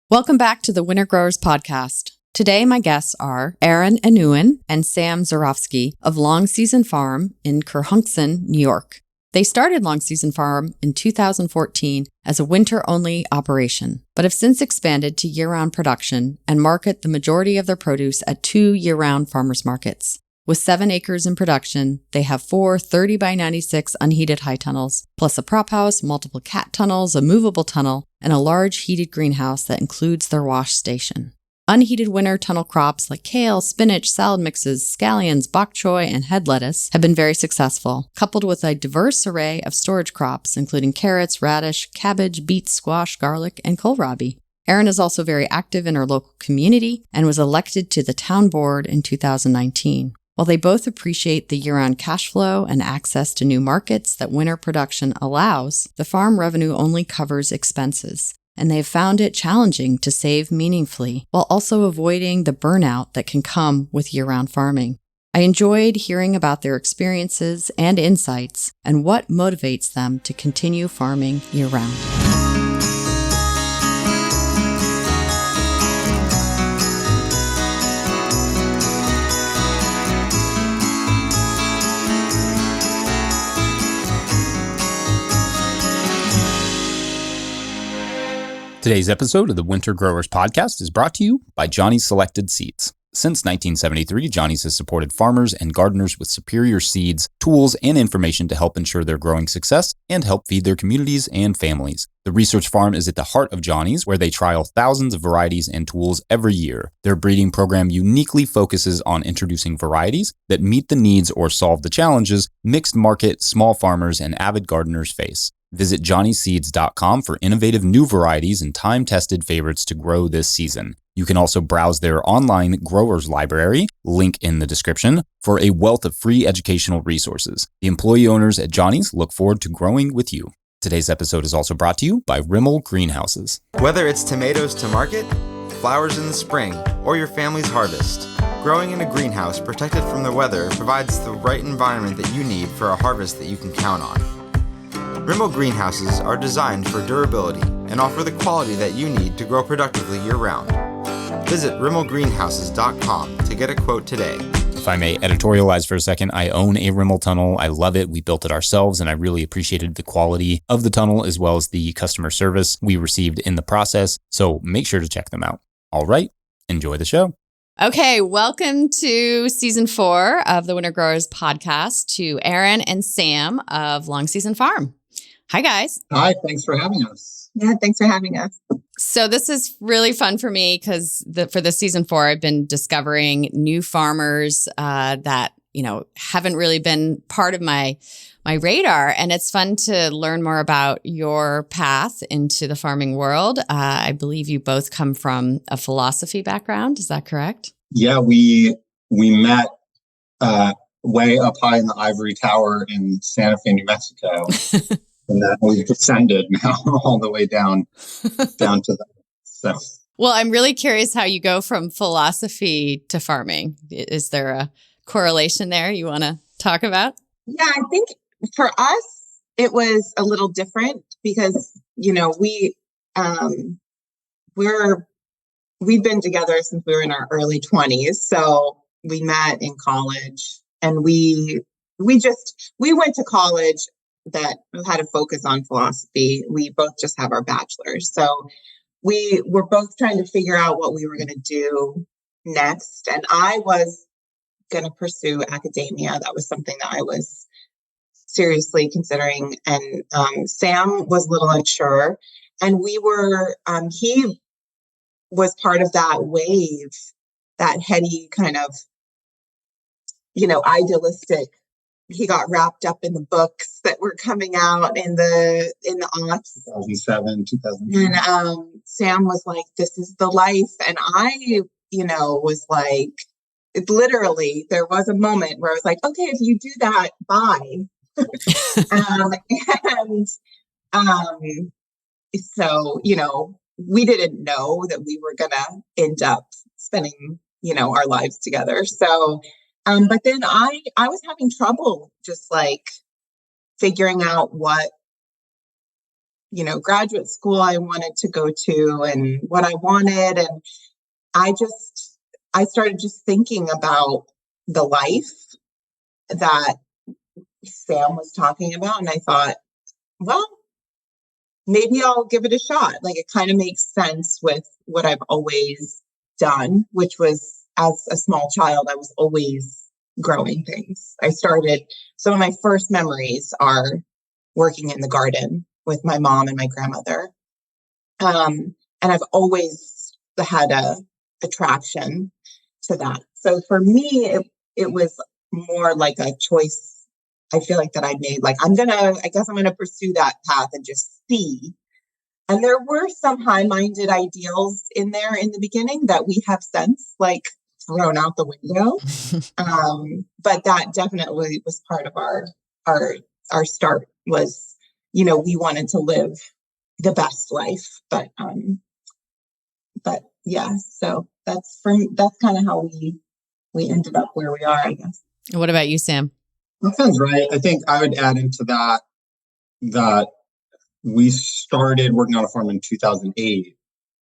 Welcome back to the Winter Growers Podcast. Today, my guests are Erin and Sam Zarofsky of Long Season Farm in Kerhonkson, New York. They started Long Season Farm in 2014 as a winter-only operation, but have since expanded to year-round production and market the majority of their produce at 2 year-round farmers markets. With 7 acres in production, they have 4 30 by 96 unheated high tunnels, plus a prop house, multiple cat tunnels, a movable tunnel, and a large heated greenhouse that includes their wash station. Unheated winter tunnel crops like kale, spinach, salad mixes, scallions, bok choy, and head lettuce have been very successful, coupled with a diverse array of storage crops, including carrots, radish, cabbage, beets, squash, garlic, and kohlrabi. Erin is also very active in her local community and was elected to the town board in 2019. While they both appreciate the year-round cash flow and access to new markets that winter production allows, the farm revenue only covers expenses, and they've found it challenging to save meaningfully while also avoiding the burnout that can come with year-round farming. I enjoyed hearing about their experiences and insights and what motivates them to continue farming year-round. Today's episode of the Winter Growers Podcast is brought to you by Johnny's Selected Seeds. Since 1973, Johnny's has supported farmers and gardeners with superior seeds, tools, and information to help ensure their growing success and help feed their communities and families. The research farm is at the heart of Johnny's, where they trial thousands of varieties and tools every year. Their breeding program uniquely focuses on introducing varieties that meet the needs or solve the challenges mixed market, small farmers, and avid gardeners face. Visit johnnyseeds.com for innovative new varieties and time-tested favorites to grow this season. You can also browse their online growers library, link in the description, for a wealth of free educational resources. The employee owners at Johnny's look forward to growing with you. Today's episode is also brought to you by Rimmel Greenhouses. Whether it's tomatoes to market, flowers in the spring, or your family's harvest, growing in a greenhouse protected from the weather provides the right environment that you need for a harvest that you can count on. Rimmel greenhouses are designed for durability and offer the quality that you need to grow productively year-round. Visit rimmelgreenhouses.com to get a quote today. If I may editorialize for a second, I own a Rimmel tunnel. I love it. We built it ourselves, and I really appreciated the quality of the tunnel as well as the customer service we received in the process. So make sure to check them out. All right, enjoy the show. Okay, welcome to Season 4 of the Winter Growers Podcast to Erin and Sam of Long Season Farm. Hi, guys. Hi, thanks for having us. Yeah, thanks for having us. So this is really fun for me because for this Season 4, I've been discovering new farmers that, haven't really been part of my radar. And it's fun to learn more about your path into the farming world. I believe you both come from a philosophy background. Is that correct? Yeah, we met way up high in the ivory tower in Santa Fe, New Mexico. And then we've descended now all the way down to that. So, well, I'm really curious how you go from philosophy to farming. Is there a correlation there you want to talk about? Yeah, I think for us, it was a little different because, we've been together since we were in our early 20s. So we met in college and we went to college that had a focus on philosophy. We both just have our bachelors. So we were both trying to figure out what we were going to do next. And I was going to pursue academia. That was something that I was seriously considering. And Sam was a little unsure. And we were, he was part of that wave, that heady kind of, idealistic. He got wrapped up in the books that were coming out in the aughts. 2007, 2008. And Sam was like, this is the life. And I, was like, literally, there was a moment where I was like, okay, if you do that, bye. So, we didn't know that we were going to end up spending, our lives together. So, but then I was having trouble just like figuring out what graduate school I wanted to go to and what I wanted. And I started just thinking about the life that Sam was talking about. And I thought, well, maybe I'll give it a shot. Like, it kind of makes sense with what I've always done, which was, as a small child, I was always growing things. Some of my first memories are working in the garden with my mom and my grandmother. And I've always had a attraction to that. So for me, it was more like a choice I feel like that I made. Like, I guess I'm going to pursue that path and just see. And there were some high-minded ideals in there in the beginning that we have since like thrown out the window. But that definitely was part of our start was, we wanted to live the best life. But yeah, so that's kind of how we ended up where we are, I guess. What about you, Sam? That sounds right. I think I would add into that we started working on a farm in 2008,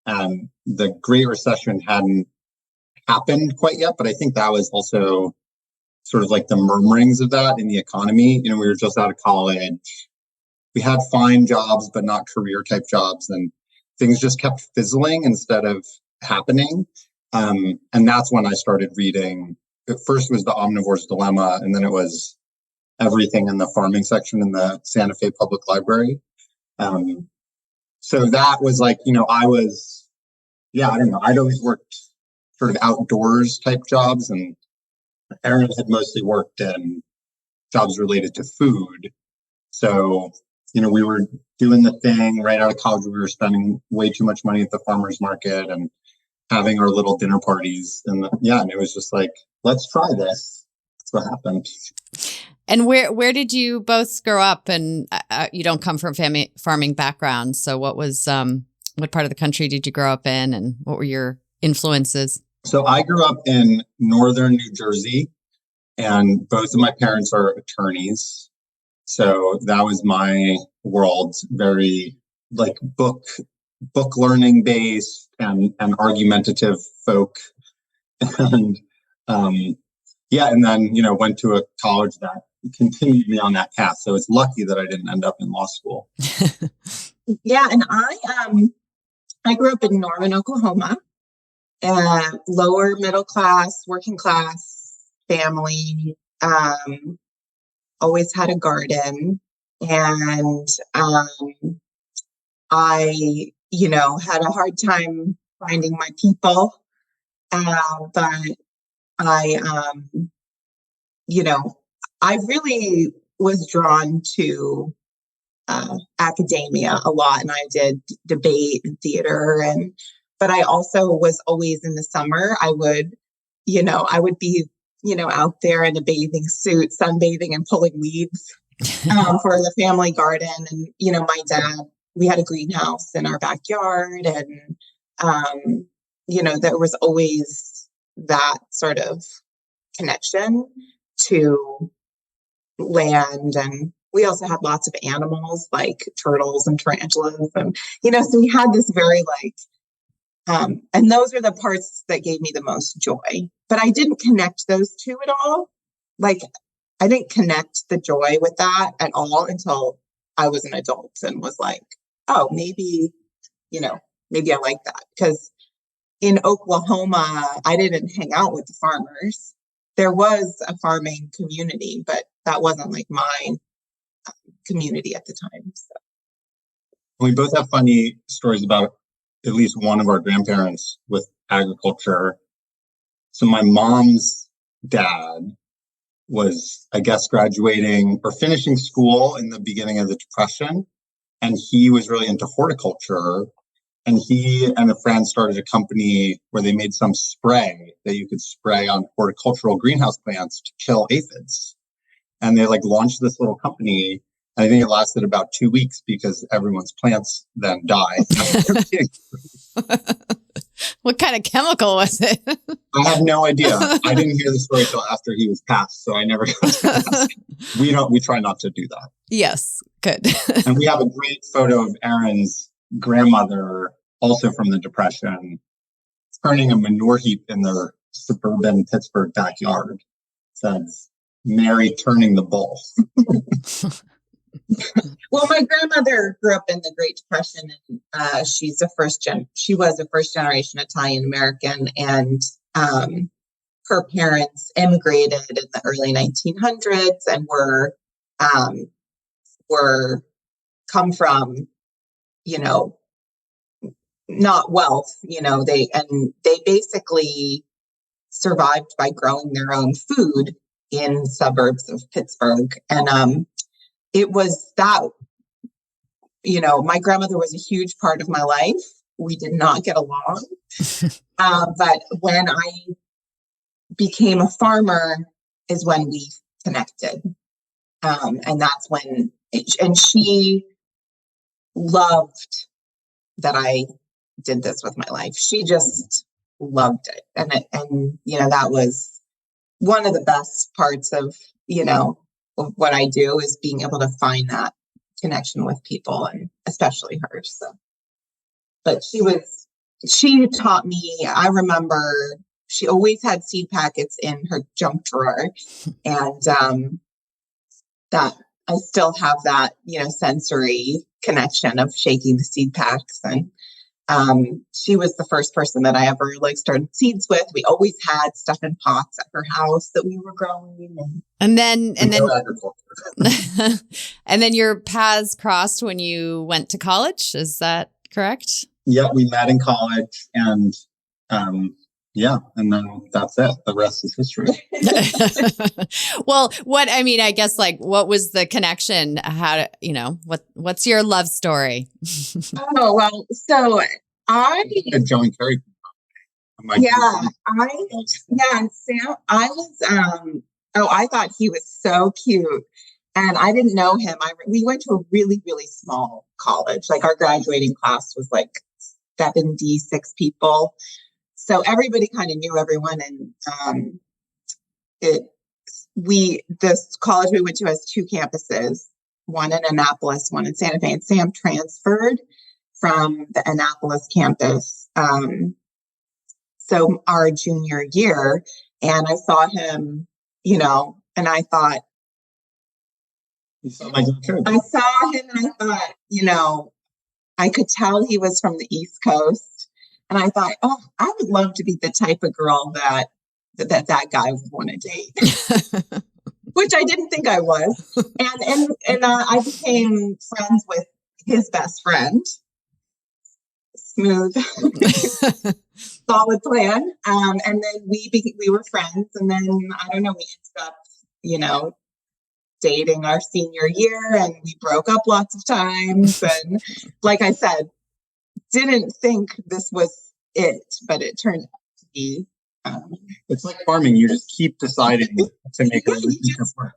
and the Great Recession hadn't happened quite yet, but I think that was also sort of like the murmurings of that in the economy. We were just out of college. We had fine jobs, but not career type jobs, and things just kept fizzling instead of happening. And that's when I started reading. At first was The Omnivore's Dilemma, and then it was everything in the farming section in the Santa Fe Public Library. So that was like, I don't know. I'd always worked sort of outdoors type jobs, and Erin had mostly worked in jobs related to food. So, we were doing the thing right out of college. We were spending way too much money at the farmer's market and having our little dinner parties. And and it was just like, let's try this. That's what happened. And where did you both grow up? And you don't come from farming backgrounds. So what part of the country did you grow up in, and what were your influences? So I grew up in northern New Jersey, and both of my parents are attorneys. So that was my world, very like book learning based and argumentative folk. And and then, went to a college that continued me on that path. So it's lucky that I didn't end up in law school. Yeah. And I grew up in Norman, Oklahoma, lower middle class, working class family, always had a garden. And I, had a hard time finding my people. But I really was drawn to academia a lot, and I did debate and theater, but I also was always in the summer. I would be, out there in a bathing suit, sunbathing and pulling weeds for the family garden. And, my dad, we had a greenhouse in our backyard, and, there was always that sort of connection to land. And we also had lots of animals like turtles and tarantulas. And, so we had this very and those are the parts that gave me the most joy. But I didn't connect those two at all. Like, I didn't connect the joy with that at all until I was an adult and was like, oh, maybe I like that. Because in Oklahoma, I didn't hang out with the farmers. There was a farming community, but that wasn't like my community at the time. So. We both have funny stories about at least one of our grandparents with agriculture. So my mom's dad was, I guess, graduating or finishing school in the beginning of the Depression. And he was really into horticulture. And he and a friend started a company where they made some spray that you could spray on horticultural greenhouse plants to kill aphids. And they launched this little company. I think it lasted about 2 weeks because everyone's plants then died. What kind of chemical was it? I have no idea. I didn't hear the story until after he was passed, so I never got to ask. We try not to do that. Yes, Good. And we have a great photo of Erin's grandmother, also from the Depression, turning a manure heap in their suburban Pittsburgh backyard. It says, Mary turning the bull. Well, my grandmother grew up in the Great Depression, and she was a first generation Italian American, and her parents immigrated in the early 1900s and were come from, not wealth, they basically survived by growing their own food in suburbs of Pittsburgh. And it was that, my grandmother was a huge part of my life. We did not get along. But when I became a farmer is when we connected. And that's when, and she loved that I did this with my life. She just loved it. And that was one of the best parts of, of what I do, is being able to find that connection with people, and especially her. So, but she taught me, I remember she always had seed packets in her junk drawer, and that I still have that, sensory connection of shaking the seed packs. And she was the first person that I ever started seeds with. We always had stuff in pots at her house that we were growing. And then and then your paths crossed when you went to college. Is that correct? Yeah, we met in college, and and then that's it. The rest is history. Well, I guess what was the connection? What's your love story? Oh, well, so John Kerry. And Sam, I thought he was so cute, and I didn't know him. We went to a really, really small college. Our graduating class was 76 people. So everybody kind of knew everyone, and this college we went to has two campuses, one in Annapolis, one in Santa Fe. And Sam transferred from the Annapolis campus, so our junior year, and I saw him, and I thought, I saw him, and I thought, I could tell he was from the East Coast. And I thought, oh, I would love to be the type of girl that guy would want to date, which I didn't think I was. And I became friends with his best friend. Smooth, solid plan. And then we were friends. And then, I don't know, we ended up, dating our senior year, and we broke up lots of times. And like I said, didn't think this was it, but it turned out to be. It's like farming. You just keep deciding to make a relationship work.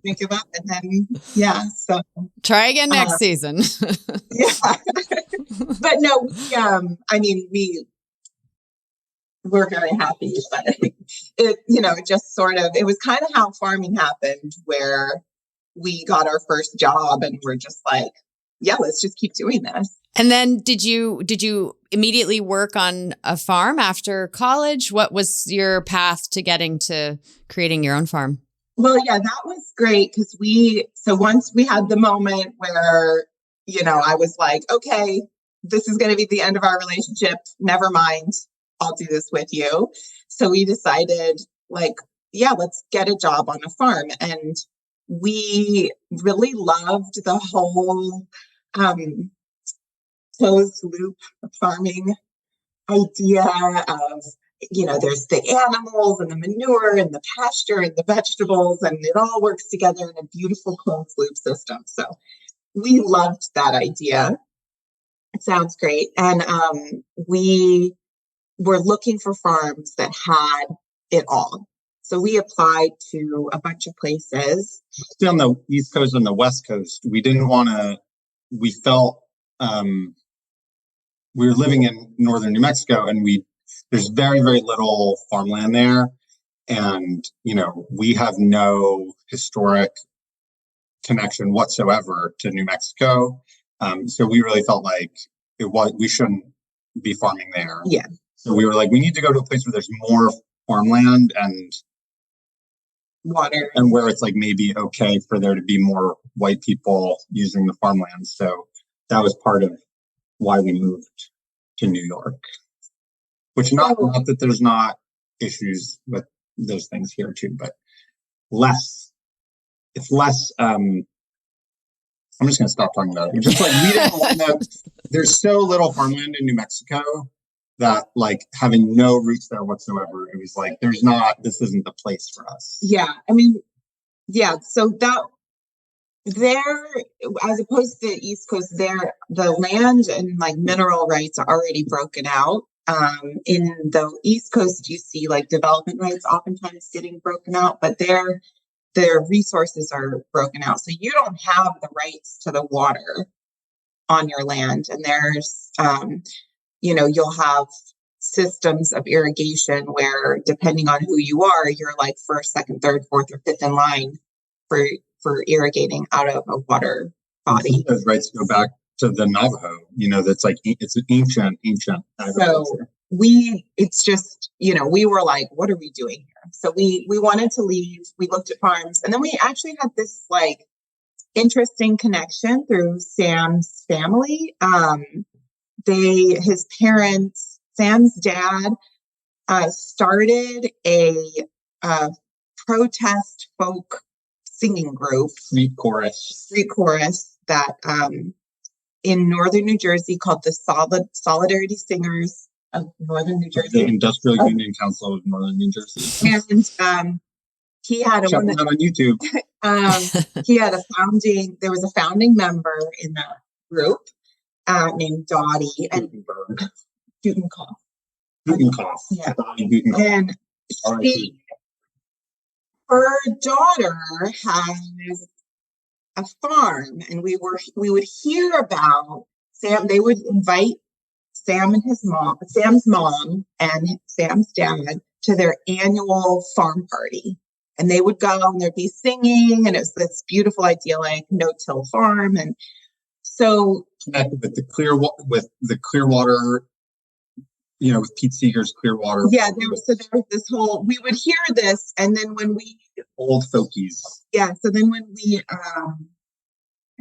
Think about it, and then so try again next season. Yeah, but no, we're very happy. But it just sort of, it was kind of how farming happened, where we got our first job, and we're just like, yeah, let's just keep doing this. And then did you immediately work on a farm after college? What was your path to getting to creating your own farm? Well, yeah, that was great, because once we had the moment where, I was like, okay, this is going to be the end of our relationship. Never mind. I'll do this with you. So we decided, let's get a job on a farm. And we really loved the whole closed loop farming idea of, there's the animals and the manure and the pasture and the vegetables, and it all works together in a beautiful closed loop system. So we loved that idea. It sounds great. And we were looking for farms that had it all. So we applied to a bunch of places. On the East Coast and the West Coast, we didn't want to, we felt we were living in northern New Mexico, and there's very, very little farmland there. And, we have no historic connection whatsoever to New Mexico. So we really felt like we shouldn't be farming there. Yeah. So we were like, we need to go to a place where there's more farmland and water, and where it's like maybe okay for there to be more white people using the farmland. So that was part of why we moved to New York. Which not that there's not issues with those things here too, but it's less I'm just gonna stop talking about it. Just like we didn't want to, there's so little farmland in New Mexico that like having no roots there whatsoever, it was like this isn't the place for us. Yeah. I mean, yeah, so that there, as opposed to the East Coast, there the land and like mineral rights are already broken out. In the East Coast, you see like development rights oftentimes getting broken out, but their resources are broken out. So you don't have the rights to the water on your land. And there's, you'll have systems of irrigation where depending on who you are, you're like first, second, third, fourth, or fifth in line for irrigating out of a water body. Those rights go back to the Navajo, that's like, it's an ancient agriculture. So it's just, we were like, what are we doing here? So we wanted to leave. We looked at farms, and then we actually had this like interesting connection through Sam's family. His parents, Sam's dad, started a protest folk singing group, street chorus that in northern New Jersey called the Solidarity Singers of Northern New Jersey, the Industrial Union Council of Northern New Jersey. And he had check that on YouTube. There was a founding member in that group named Dottie and Gutenkoff. Yeah. Dottie Gutenkoff. And her daughter has a farm, and we would hear about Sam. They would invite Sam's mom and Sam's dad to their annual farm party. And they would go and there'd be singing, and it was this beautiful, idyllic, no-till farm. And so connected with the Clearwater, with Pete Seeger's Clearwater. Yeah, there was this whole, we would hear this, and then when we old folkies. Yeah, so then when we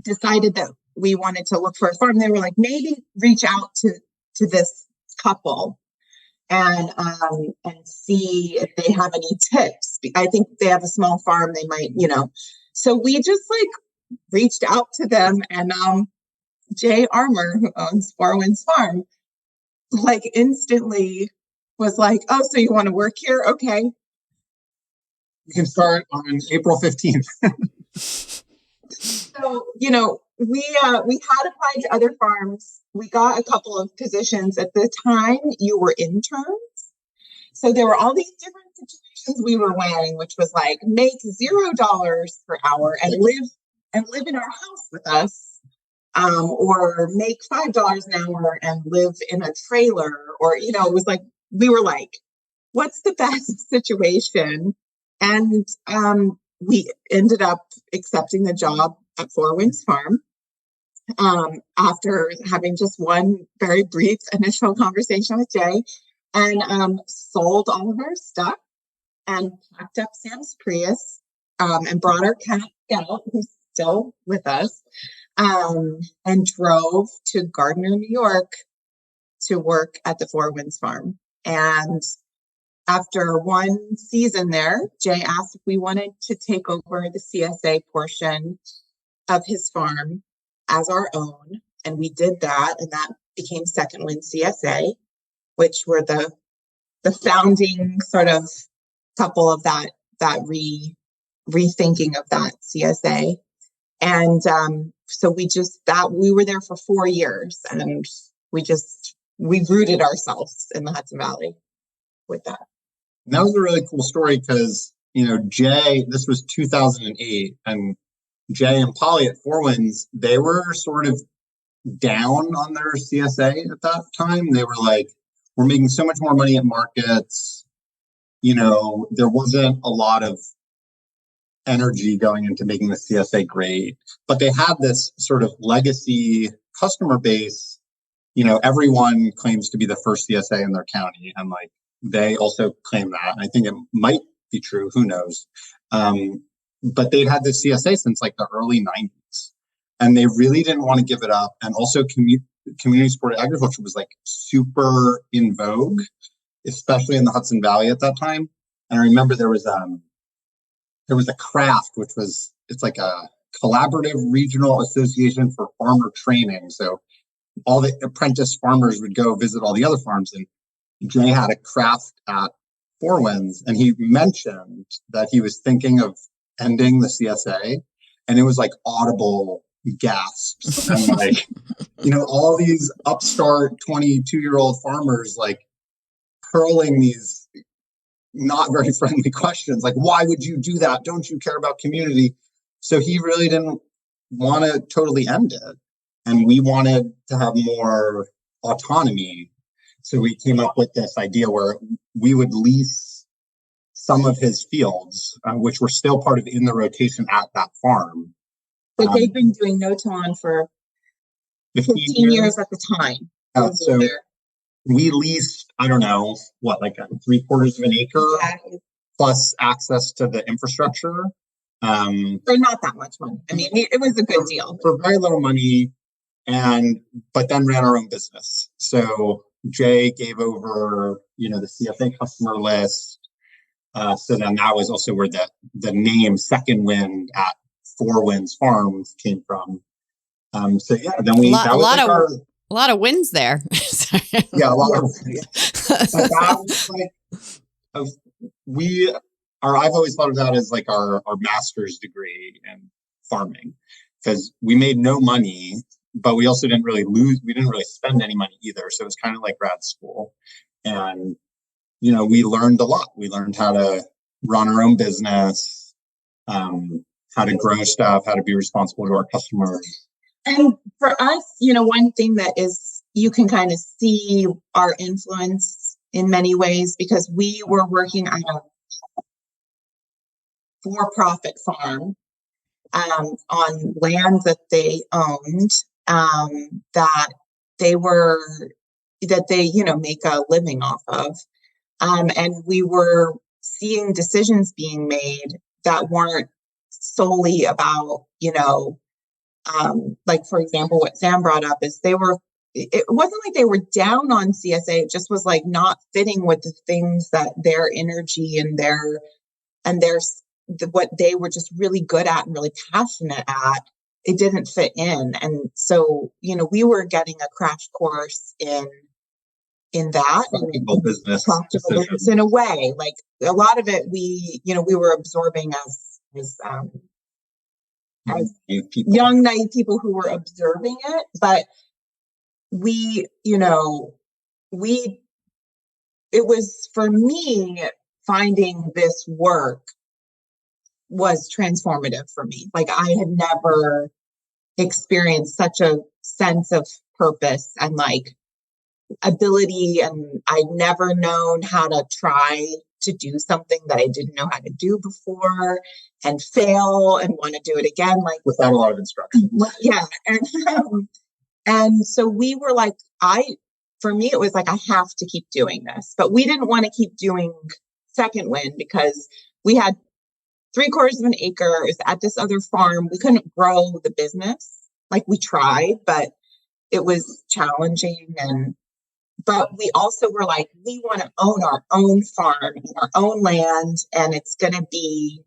decided that we wanted to look for a farm, they were like, maybe reach out to this couple and see if they have any tips. I think they have a small farm, they might, So we just like reached out to them, and Jay Armour, who owns Four Winds Farm, like instantly was like, oh, so you want to work here? Okay. You can start on April 15th. So, we had applied to other farms. We got a couple of positions. At the time, you were interns. So there were all these different situations we were weighing, which was like make $0 per hour and live in our house with us, or make $5 an hour and live in a trailer, or it was like we were like, what's the best situation? And we ended up accepting the job at Four Winds Farm after having just one very brief initial conversation with Jay, and sold all of our stuff and packed up Sam's Prius and brought our cat Scout, who's still with us, and drove to Gardner, New York to work at the Four Winds Farm. And after one season there, Jay asked if we wanted to take over the CSA portion of his farm as our own. And we did that, and that became Second Wind CSA, which were the founding sort of couple of that rethinking of that CSA. And so we were there for 4 years, and we rooted ourselves in the Hudson Valley with that. And that was a really cool story because, Jay, this was 2008, and Jay and Polly at Four Winds, they were sort of down on their CSA at that time. They were like, we're making so much more money at markets. There wasn't a lot of energy going into making the CSA great, but they had this sort of legacy customer base. Everyone claims to be the first CSA in their county, and like they also claim that. I think it might be true. Who knows? But they'd had this CSA since like the early 90s, and they really didn't want to give it up. And also, community supported agriculture was like super in vogue, especially in the Hudson Valley at that time. And I remember there was a craft, it's like a collaborative regional association for farmer training. So all the apprentice farmers would go visit all the other farms, and Jay had a craft at Four Winds, and he mentioned that he was thinking of ending the CSA, and it was like audible gasps and like, all these upstart 22-year-old farmers like hurling these not very friendly questions like, why would you do that? Don't you care about community? So he really didn't want to totally end it. And we wanted to have more autonomy. So we came up with this idea where we would lease some of his fields, which were still part of in the rotation at that farm. But they've been doing no-till for 15 years at the time. So we leased, I don't know, like 3/4 of an acre, plus access to the infrastructure. For not that much money. I mean, it was a good deal. For very little money, but then ran our own business. So Jay gave over, the CSA customer list. So then that was also where the name Second Wind at Four Winds Farms came from. So yeah, then a lot of wins there. Yeah, a lot of wins. But that was like I've always thought of that as like our master's degree in farming, because we made no money, but we also didn't really spend any money either. So it was kind of like grad school. And, we learned a lot. We learned how to run our own business, how to grow stuff, how to be responsible to our customers. And for us, one thing that is, you can kind of see our influence in many ways, because we were working on a for-profit farm on land that they owned, that they make a living off of. And we were seeing decisions being made that weren't solely about, like, for example, what Sam brought up is it wasn't like they were down on CSA. It just was like not fitting with the things that their energy and what they were just really good at and really passionate at. It didn't fit in. And so, we were getting a crash course in that profitable business in a way. Like a lot of it, we were absorbing as young, naive people who were observing it. But it was, for me, finding this work was transformative for me. Like I had never experienced such a sense of purpose and like ability, and I'd never known how to try to do something that I didn't know how to do before and fail and want to do it again, like without a lot of instruction. Yeah. And so we were like, for me, it was like, I have to keep doing this, but we didn't want to keep doing Second Wind because we had 3/4 of an acre is at this other farm. We couldn't grow the business. Like we tried, but it was challenging. But we also were like, we want to own our own farm and our own land. And it's going to be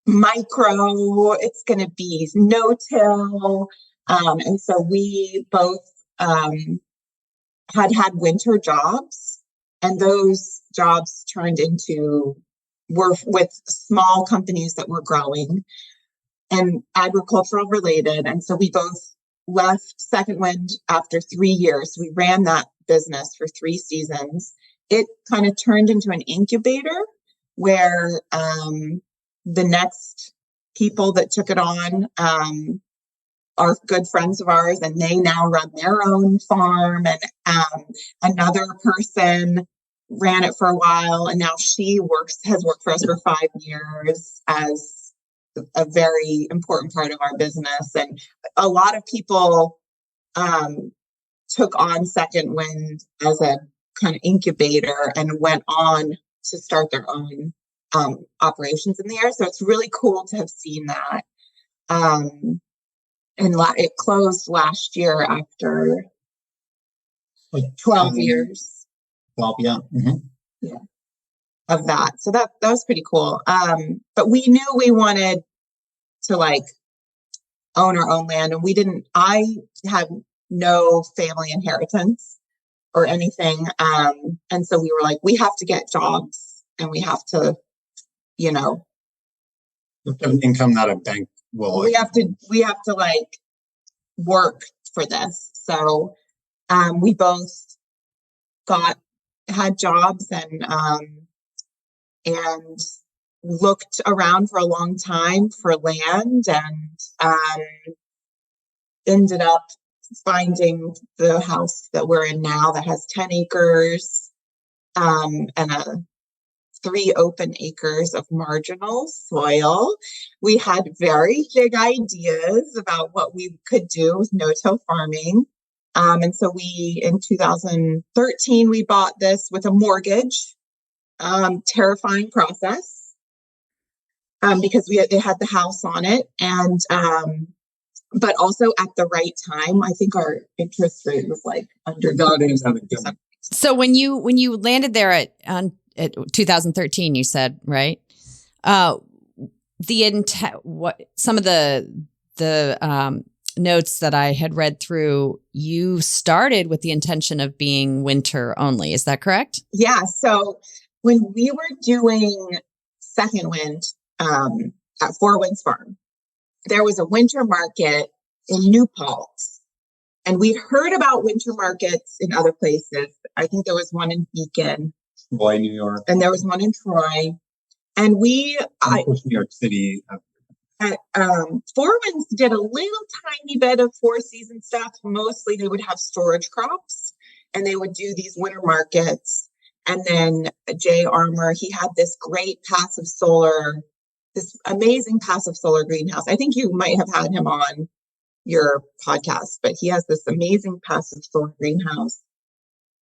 micro, it's going to be no-till. And so we both had winter jobs, and those jobs turned into were with small companies that were growing and agricultural related. And so we both left Second Wind after 3 years. We ran that business for 3 seasons. It kind of turned into an incubator where the next people that took it on are good friends of ours, and they now run their own farm. And another person ran it for a while, and now she has worked for us for 5 years as a very important part of our business. And a lot of people took on Second Wind as a kind of incubator and went on to start their own operations in the area. So it's really cool to have seen that. And it closed last year after Like 12 years. 12, yeah. Mm-hmm. Yeah. Of that. So that was pretty cool. But we knew we wanted to like own our own land, and I had no family inheritance or anything. And so we were like, we have to get jobs, and we have to, An income that a bank will. we have to like work for this. So we both had jobs and looked around for a long time for land, and ended up finding the house that we're in now that has 10 acres and 3 open acres of marginal soil. We had very big ideas about what we could do with no-till farming. And so in 2013, we bought this with a mortgage. Terrifying process because they had the house on it, and but also at the right time. I think our interest rate was like under. So when you landed there at 2013, you said, right? Some of the notes that I had read through, you started with the intention of being winter only. Is that correct? Yeah. So when we were doing Second Wind at Four Winds Farm, there was a winter market in New Paltz. And we'd heard about winter markets in other places. I think there was one in Beacon. Troy, New York. And there was one in Troy. And New York City. Four Winds did a little tiny bit of 4-season stuff. Mostly they would have storage crops, and they would do these winter markets. And then Jay Armour, he had this amazing passive solar greenhouse. I think you might have had him on your podcast, but he has this amazing passive solar greenhouse.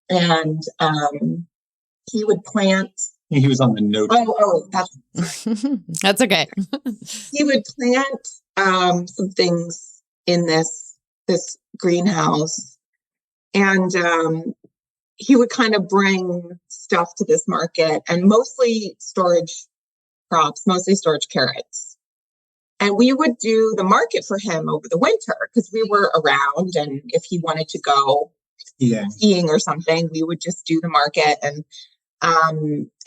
And he would plant. He was on the note. That's okay. He would plant some things in this greenhouse, and he would kind of bring stuff to this market, and mostly storage crops, mostly storage carrots. And we would do the market for him over the winter because we were around, and if he wanted to go skiing or something, we would just do the market and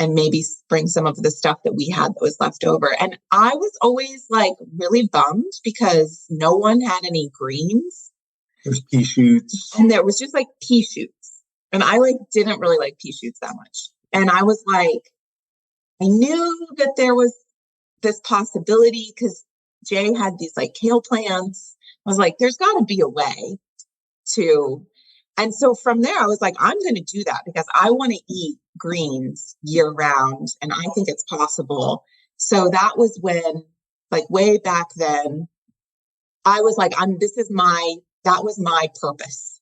maybe bring some of the stuff that we had that was left over. And I was always like really bummed because no one had any greens. There's pea shoots. And there was just like pea shoots. And I didn't really like pea shoots that much. And I was like, I knew that there was this possibility because Jay had these like kale plants. I was like, there's got to be a way to. And so from there, I was like, I'm going to do that because I want to eat greens year round. And I think it's possible. So that was when, like way back then, I was like, that was my purpose.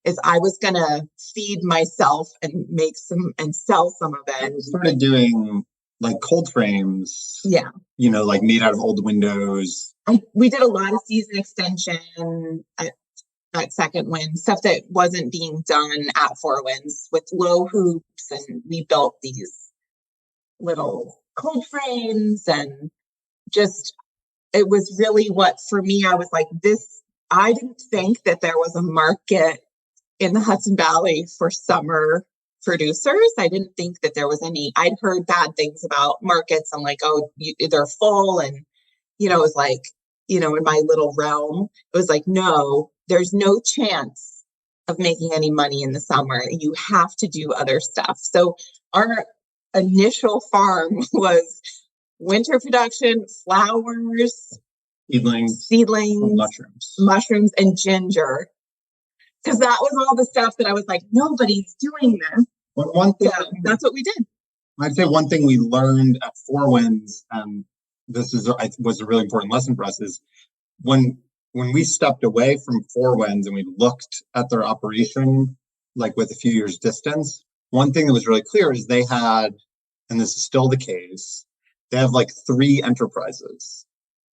Is I was going to feed myself and make some and sell some of it. I started doing like cold frames. Yeah. Like made out of old windows. We did a lot of season extension at Second Wind, stuff that wasn't being done at Four Winds with low hoops. And we built these little cold frames, and just, it was really what, for me, I was like, I didn't think that there was a market in the Hudson Valley for summer producers. I didn't think that there was any. I'd heard bad things about markets. I'm like, they're full. And, it was like, in my little realm, it was like, no, there's no chance of making any money in the summer. You have to do other stuff. So our initial farm was winter production, flowers, seedlings, mushrooms, and ginger. Because that was all the stuff that I was like, nobody's doing this. One thing, that's what we did. I'd say one thing we learned at Four Winds, and this was a really important lesson for us, is when we stepped away from Four Winds and we looked at their operation, like with a few years distance, one thing that was really clear is they had, and this is still the case, they have like 3 enterprises.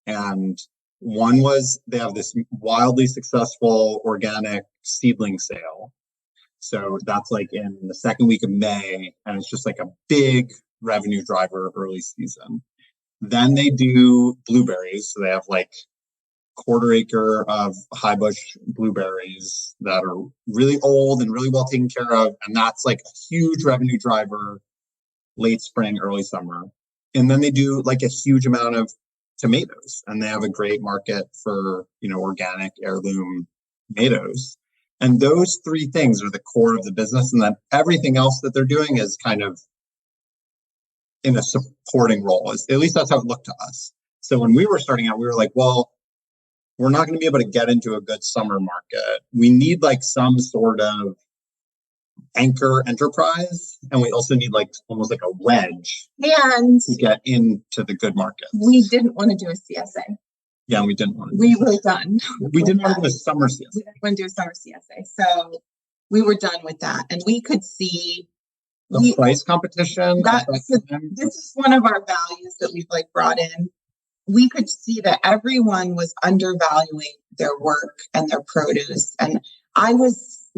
And one was they have this wildly successful organic seedling sale. So that's like in the second week of May, and it's just like a big revenue driver early season. Then they do blueberries. So they have like 1/4 acre of high bush blueberries that are really old and really well taken care of. And that's like a huge revenue driver late spring, early summer. And then they do like a huge amount of tomatoes, and they have a great market for, organic heirloom tomatoes. And those 3 things are the core of the business. And then everything else that they're doing is kind of in a supporting role. At least that's how it looked to us. So when we were starting out, we were like, well, we're not going to be able to get into a good summer market. We need like some sort of anchor enterprise. And we also need like almost like a wedge And to get into the good market. we didn't want to do a CSA. Yeah, we didn't want to. We were done. We didn't want to do a summer CSA. We didn't want to do a summer CSA. So we were done with that. And we could see The price competition. this is one of our values that we've like brought in. We could see that everyone was undervaluing their work and their produce. And I was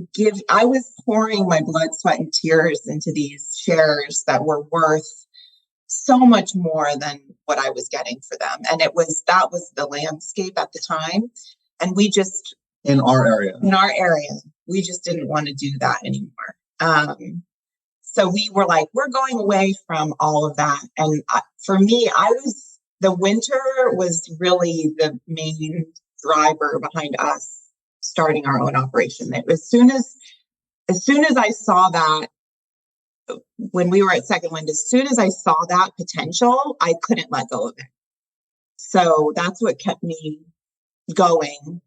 pouring my blood, sweat, and tears into these shares that were worth so much more than what I was getting for them. And that was the landscape at the time. And we just, in our area, we just didn't want to do that anymore. So we were like, we're going away from all of that. And for me, the winter was really the main driver behind us starting our own operation. As soon as I saw that, when we were at Second Wind, as soon as I saw that potential, I couldn't let go of it. So that's what kept me going.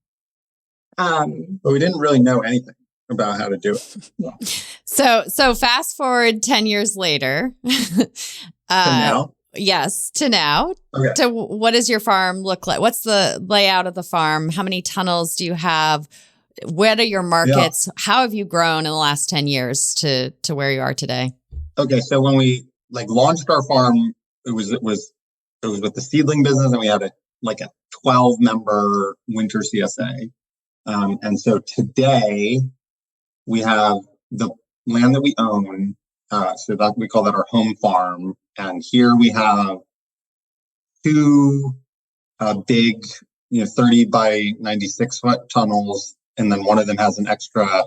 But we didn't really know anything about how to do it. Yeah. So fast forward 10 years later. Now? Yes, to now. Okay. To what does your farm look like? What's the layout of the farm? How many tunnels do you have? What are your markets? Yeah. How have you grown in the last 10 years to where you are today? Okay, so when we launched our farm, it was with the seedling business, and we had a 12-member winter CSA. And so today we have the land that we own. So that we call that our home farm. And here we have 2 big, 30 by 96 foot tunnels. And then one of them has an extra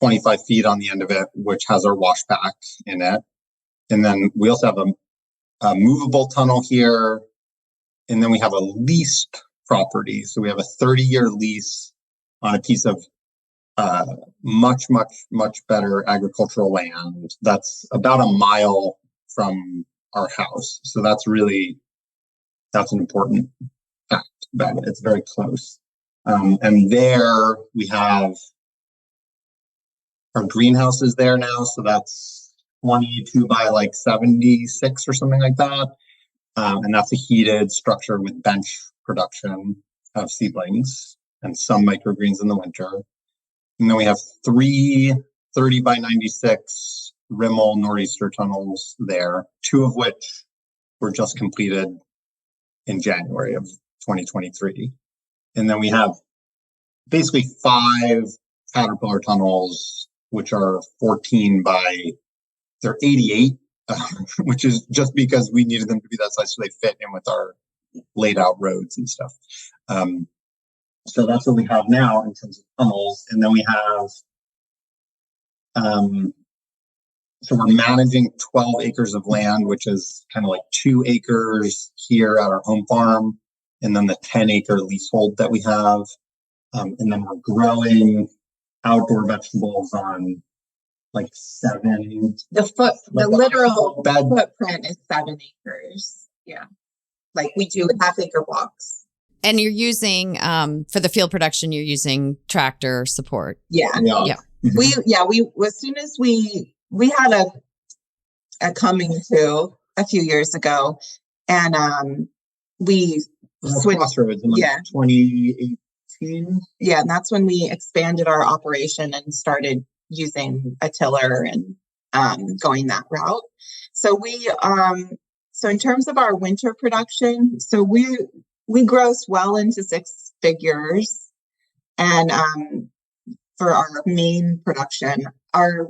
25 feet on the end of it, which has our washback in it. And then we also have a movable tunnel here. And then we have a leased property. So we have a 30-year lease on a piece of much, much, much better agricultural land that's about a mile from our house. So that's an important fact about it. It's very close. And there we have our greenhouses there now. So that's 22 by 76 or something like that. And that's a heated structure with bench production of seedlings and some microgreens in the winter. And then we have 3 30 by 96 Rimmel nor'easter tunnels there, 2 of which were just completed in January of 2023. And then we have basically 5 Caterpillar tunnels, which are 14 by, they're 88, which is just because we needed them to be that size so they fit in with our laid out roads and stuff. So that's what we have now in terms of tunnels. And then we have, so we're managing 12 acres of land, which is kind of 2 acres here at our home farm, and then the 10-acre leasehold that we have. And then we're growing outdoor vegetables on 7. The literal footprint is 7 acres. Yeah. We do half-acre blocks. And you're using, for the field production, you're using tractor support. Yeah. Yeah. We as soon as we we had a coming to a few years ago, and we switched. Crossroads in 2018. Yeah, and that's when we expanded our operation and started using a tiller and going that route. So so in terms of our winter production, so we gross well into six figures, and for our main production, our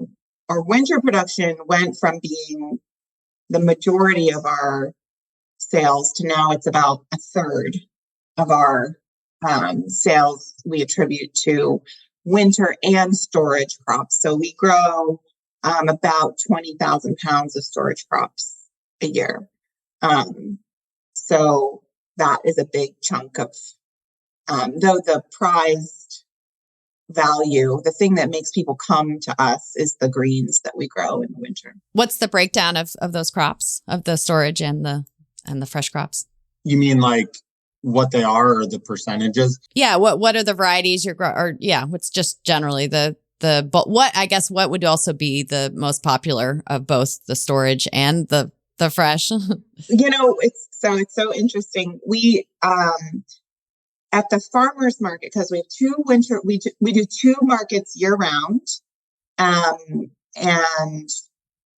winter production went from being the majority of our sales to now it's about a third of our sales we attribute to winter and storage crops. So we grow about 20,000 pounds of storage crops a year. So that is a big chunk of, though the prized value, the thing that makes people come to us is the greens that we grow in the winter. What's the breakdown of those crops, of the storage and the fresh crops? You mean like what they are or the percentages? Yeah. What are the varieties you're growing? Or yeah, what's just generally but what would also be the most popular of both the storage and the fresh? It's so interesting. We at the farmers market, because we have we do two markets year round, and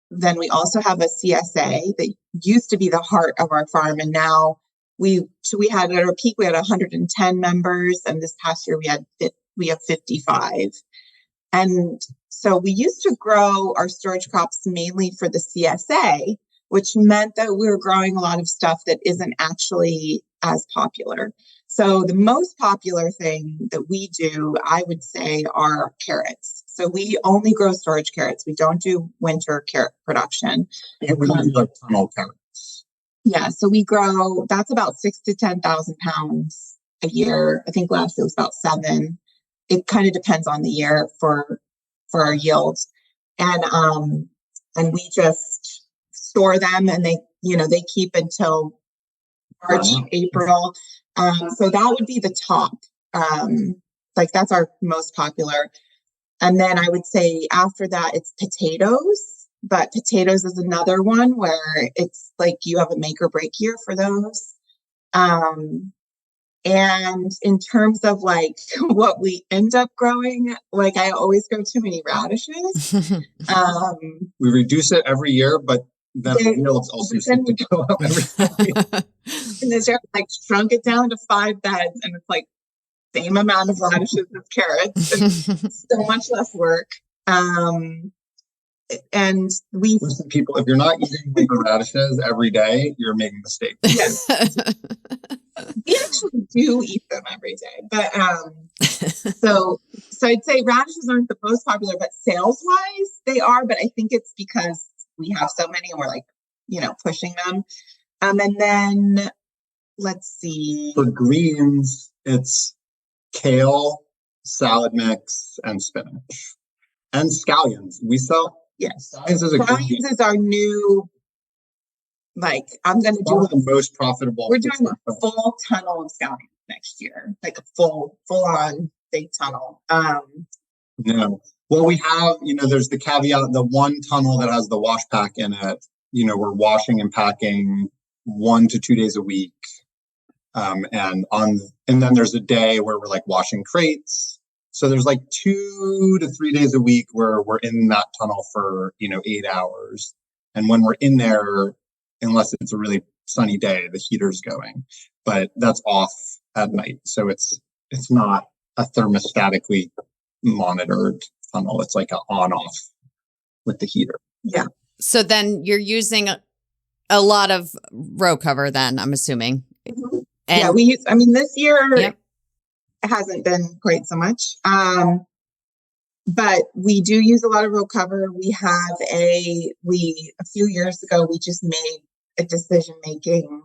then we also have a CSA that used to be the heart of our farm, and now we had at our peak we had 110 members, and this past year we have 55. And so we used to grow our storage crops mainly for the CSA, which meant that we were growing a lot of stuff that isn't actually as popular. So the most popular thing that we do, I would say, are carrots. So we only grow storage carrots. We don't do winter carrot production. And we do like tunnel carrots. Yeah, so we grow, that's about 6,000 to 10,000 pounds a year. I think last year was about 7. It kind of depends on the year for our yields. And we just store them, and they keep until March, April. So that would be the top. That's our most popular. And then I would say after that, it's potatoes. But potatoes is another one where it's like you have a make or break year for those. And in terms of like what we end up growing, like I always grow too many radishes. We reduce it every year, but then the yields also seem to go up every year. And this year, like shrunk it down to 5 beds, and it's like same amount of radishes as carrots, and so much less work. And listen, people, if you're not eating radishes every day, you're making mistakes. Yes. We actually do eat them every day, but so I'd say radishes aren't the most popular, but sales wise they are. But I think it's because we have so many, and we're like, pushing them. And then let's see. For greens, it's kale, salad mix, and spinach, and scallions. We sell. Yes, scallions is our new. Like I'm going to do the most profitable. We're doing a full tunnel of scallions next year, like a full on big tunnel. No. Well, we have, there's the caveat, the one tunnel that has the wash pack in it, we're washing and packing 1 to 2 days a week. And then there's a day where we're like washing crates. So there's like 2 to 3 days a week where we're in that tunnel for, 8 hours. And when we're in there, unless it's a really sunny day, the heater's going, but that's off at night. So it's not a thermostatically monitored tunnel. It's like an on-off with the heater. Yeah. So then you're using a lot of row cover then, I'm assuming. Mm-hmm. And this year it hasn't been quite so much. But we do use a lot of row cover. We have a few years ago, we just made a decision-making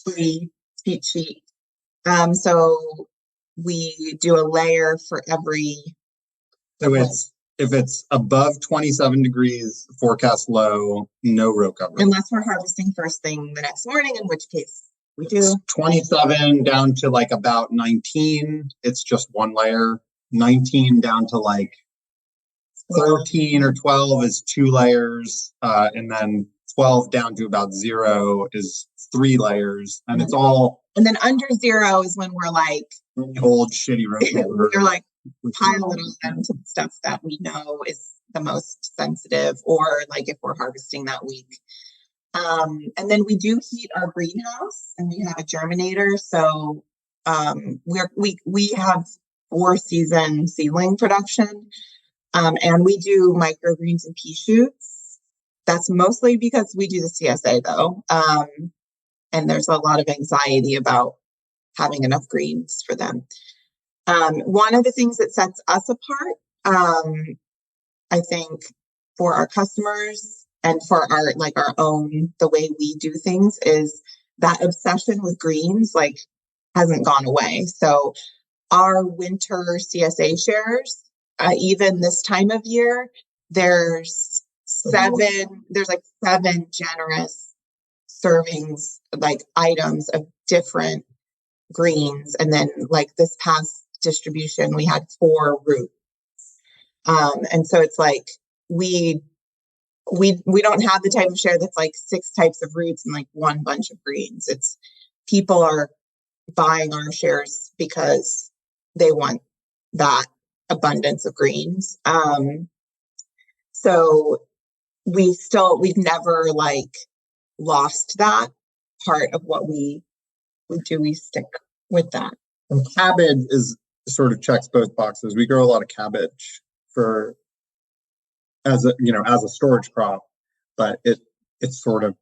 free cheat sheet. So we do a layer for every. So if it's above 27 degrees, forecast low, no row cover. Unless we're harvesting first thing the next morning, in which case we do. It's 27 down to like about 19. It's just one layer. 19 down to like 13 or 12 is 2 layers, and then 12 down to about 0 is 3 layers, and it's all. And then under 0 is when we're like old shitty road. We're like piling into the stuff that we know is the most sensitive, or like if we're harvesting that week. And then we do heat our greenhouse, and we have a germinator. So we have 4-season seedling production, and we do microgreens and pea shoots. That's mostly because we do the CSA though, and there's a lot of anxiety about having enough greens for them. One of the things that sets us apart, I think, for our customers and for our own, the way we do things, is that obsession with greens hasn't gone away. So our winter CSA shares, even this time of year, there's 7 generous servings, items of different greens. And then this past distribution, we had 4 roots. And so it's we don't have the type of share that's 6 types of roots and 1 bunch of greens. It's people are buying our shares because they want that abundance of greens. So we've never lost that part of what we do. We stick with that. And cabbage is sort of checks both boxes. We grow a lot of cabbage as a storage crop, but it's sort of,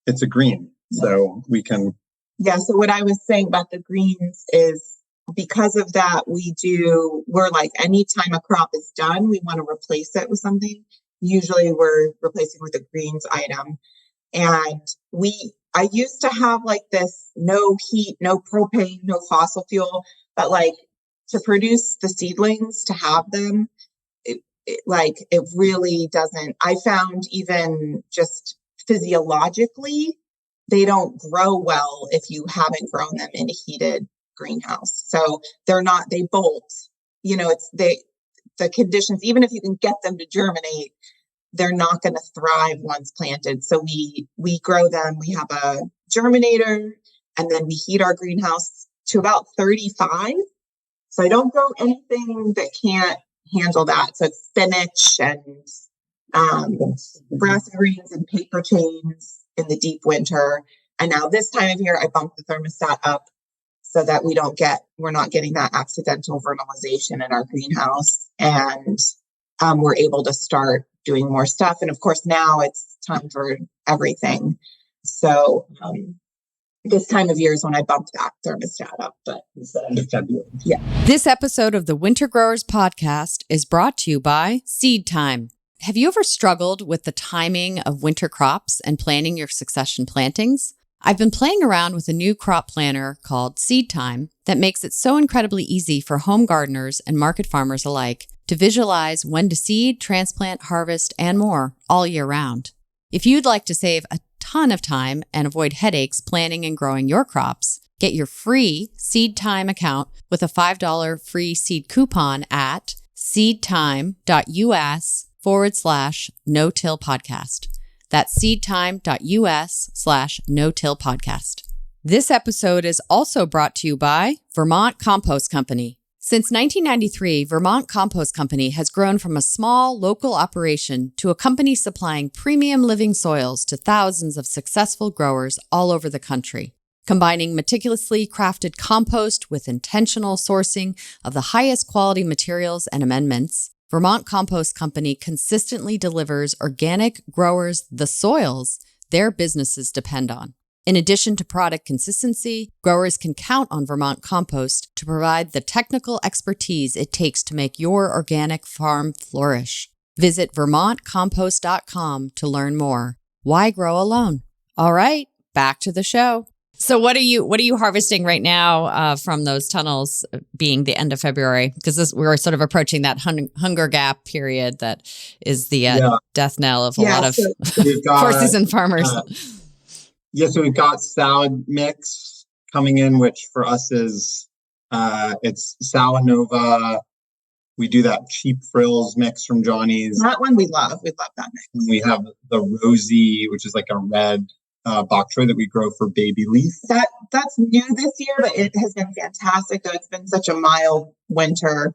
it's a green. So we can. Yeah. So what I was saying about the greens is because of that, we're anytime a crop is done, we want to replace it with something. Usually we're replacing with a greens item. And I used to have this no heat, no propane, no fossil fuel, but to produce the seedlings, to have them, it really doesn't. I found even just physiologically, they don't grow well if you haven't grown them in a heated greenhouse. So they bolt, the conditions, even if you can get them to germinate, they're not going to thrive once planted. So we grow them. We have a germinator, and then we heat our greenhouse to about 35. So I don't grow anything that can't handle that. So it's spinach and brass greens and paper chains in the deep winter. And now this time of year, I bumped the thermostat up so that we're not getting that accidental vernalization in our greenhouse. And we're able to start doing more stuff. And of course, now it's time for everything. So this time of year is when I bumped that thermostat up, but it's the end of February. Yeah. This episode of the Winter Growers Podcast is brought to you by Seed Time. Have you ever struggled with the timing of winter crops and planning your succession plantings? I've been playing around with a new crop planner called Seed Time that makes it so incredibly easy for home gardeners and market farmers alike to visualize when to seed, transplant, harvest, and more all year round. If you'd like to save a ton of time and avoid headaches planning and growing your crops, get your free Seed Time account with a $5 free seed coupon at seedtime.us/no-till podcast. That's seedtime.us/no-till podcast. This episode is also brought to you by Vermont Compost Company. Since 1993, Vermont Compost Company has grown from a small local operation to a company supplying premium living soils to thousands of successful growers all over the country. Combining meticulously crafted compost with intentional sourcing of the highest quality materials and amendments, Vermont Compost Company consistently delivers organic growers the soils their businesses depend on. In addition to product consistency, growers can count on Vermont Compost to provide the technical expertise it takes to make your organic farm flourish. Visit vermontcompost.com to learn more. Why grow alone? All right, back to the show. So what are you harvesting right now from those tunnels, being the end of February? Because we're sort of approaching that hunger gap period that is the death knell of a lot of four-season farmers. So we've got salad mix coming in, which for us is it's Salanova, We do that cheap frills mix from Johnny's. That one we love. We love that mix. And we have the Rosie, which is like a red bok choy that we grow for baby leaf. That's new this year, but it has been fantastic. Though it's been such a mild winter.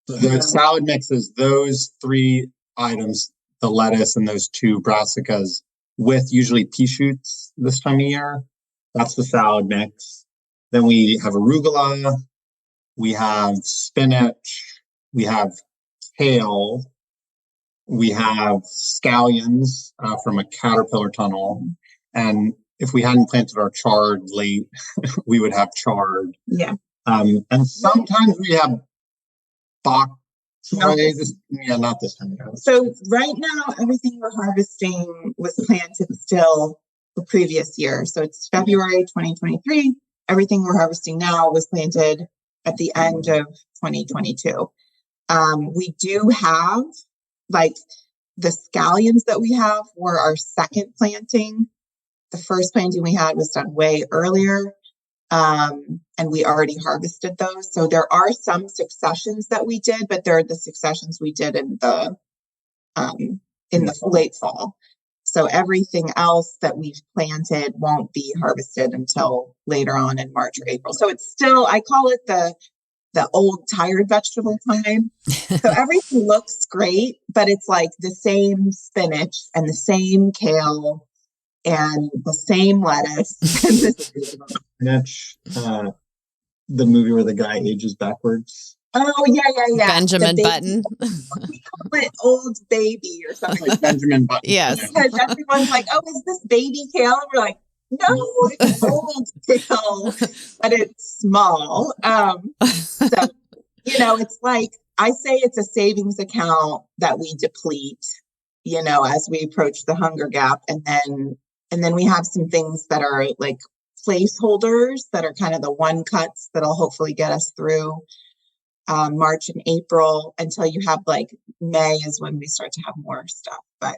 The salad mix is those 3 items, the lettuce and those 2 brassicas, with usually pea shoots this time of year. That's the salad mix. Then we have arugula, we have spinach, we have kale, we have scallions from a caterpillar tunnel. And if we hadn't planted our chard late, we would have chard. Yeah. And sometimes we have bok choy. Not this time of year. So right now, everything we're harvesting was planted still the previous year. So it's February 2023. Everything we're harvesting now was planted at the end of 2022. We do have, like, the scallions that we have were our second planting. The first planting we had was done way earlier, and we already harvested those. So there are some successions that we did, but they're the successions we did in the late fall. So everything else that we've planted won't be harvested until later on in March or April. So it's still, I call it the old tired vegetable time. So everything looks great, but it's like the same spinach and the same kale and the same lettuce. Spinach, the movie where the guy ages backwards. Oh, yeah. Benjamin Button. We call it old baby or something. Like Benjamin Button. Yes. Because everyone's like, oh, is this baby kale? And we're like, no, it's old kale, but it's small. So, it's like, I say it's a savings account that we deplete, as we approach the hunger gap. And then we have some things that are like placeholders that are kind of the one cuts that'll hopefully get us through March and April until you have like May is when we start to have more stuff. But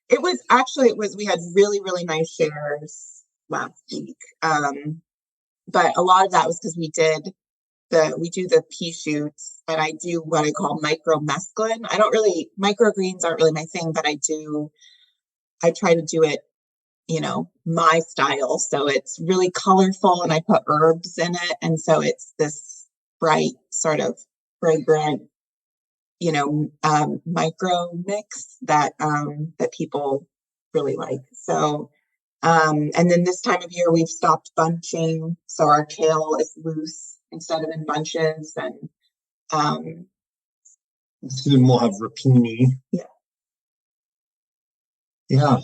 we had really, really nice shares last week. But a lot of that was because we do the pea shoots, and I do what I call micro mesclun. Microgreens aren't really my thing, but I try to do it, my style. So it's really colorful and I put herbs in it. And so it's this bright sort of fragrant, micro mix that people really like. So, and then this time of year we've stopped bunching. So our kale is loose instead of in bunches, and soon we'll have rapini. Yeah. Yeah.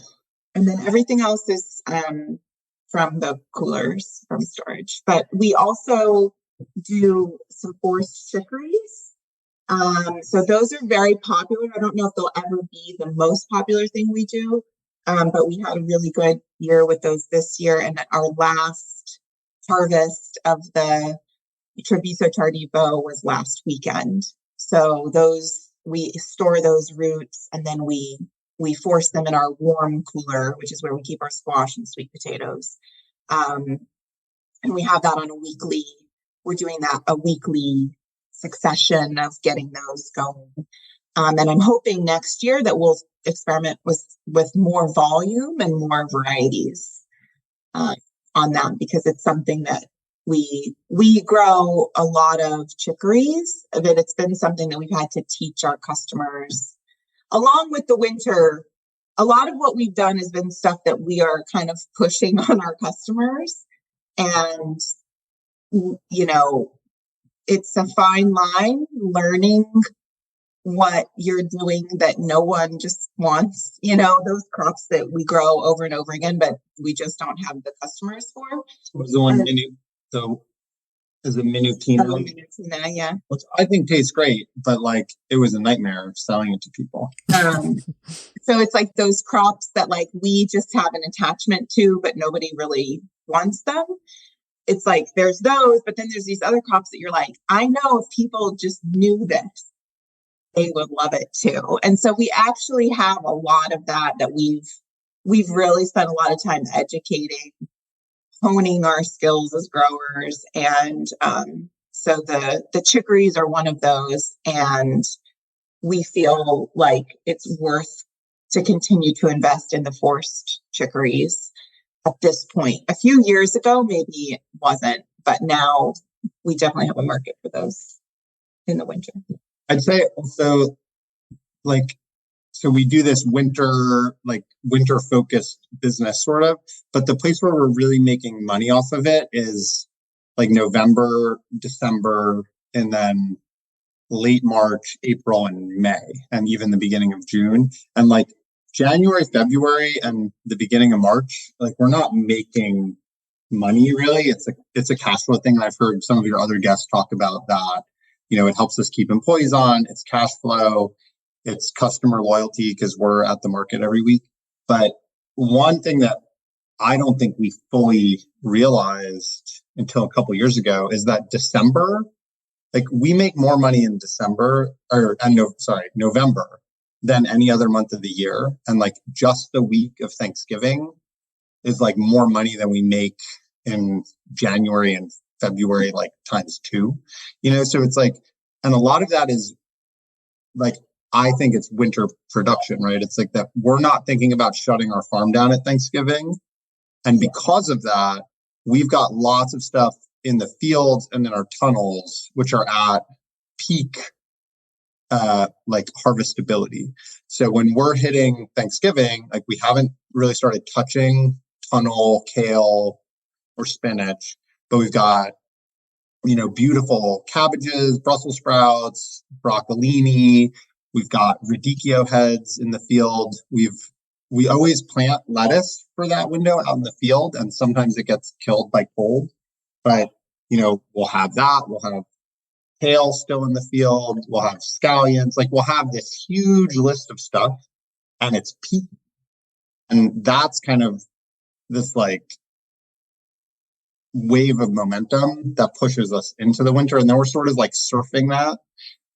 And then everything else is from the coolers from storage. But we also do some forced chicories. So those are very popular. I don't know if they'll ever be the most popular thing we do, but we had a really good year with those this year. And our last harvest of the Treviso Tardivo was last weekend. So we store those roots, and then we force them in our warm cooler, which is where we keep our squash and sweet potatoes. And we have that we're doing that a weekly succession of getting those going. And I'm hoping next year that we'll experiment with more volume and more varieties on that, because it's something that we grow a lot of chicories, but it's been something that we've had to teach our customers. Along with the winter, a lot of what we've done has been stuff that we are kind of pushing on our customers. And, it's a fine line learning what you're doing that no one just wants, those crops that we grow over and over again, but we just don't have the customers for. What was the one is it minutina? Minutina, yeah. Which I think tastes great, but like it was a nightmare selling it to people. So it's like those crops that like we just have an attachment to, but nobody really wants them. It's like there's those, but then there's these other crops that you're like, I know if people just knew this, they would love it too. And so we actually have a lot of that we've really spent a lot of time educating, honing our skills as growers, and So the chicories are one of those, and we feel like it's worth to continue to invest in the forced chicories at this point. A few years ago, maybe it wasn't, but now we definitely have a market for those in the winter. I'd say also, so we do this winter focused business sort of, but the place where we're really making money off of it is like November, December, and then late March, April, and May, and even the beginning of June. And like January, February, and the beginning of March, like we're not making money really. It's a cash flow thing. And I've heard some of your other guests talk about that. It helps us keep employees on. It's cash flow. It's customer loyalty because we're at the market every week. But one thing that I don't think we fully realized until a couple of years ago is that December, like we make more money in November than any other month of the year. And like just the week of Thanksgiving is like more money than we make in January and February, like times 2, so it's like, and a lot of that is like, I think it's winter production, right? It's like that we're not thinking about shutting our farm down at Thanksgiving. And because of that, we've got lots of stuff in the fields and in our tunnels, which are at peak, like harvestability. So when we're hitting Thanksgiving, like we haven't really started touching tunnel, kale, or spinach, but we've got, beautiful cabbages, Brussels sprouts, broccolini. We've got radicchio heads in the field. We always plant lettuce for that window out in the field, and sometimes it gets killed by cold. But, we'll have that. We'll have kale still in the field. We'll have scallions. Like we'll have this huge list of stuff, and it's peak. And that's kind of this like wave of momentum that pushes us into the winter. And then we're sort of like surfing that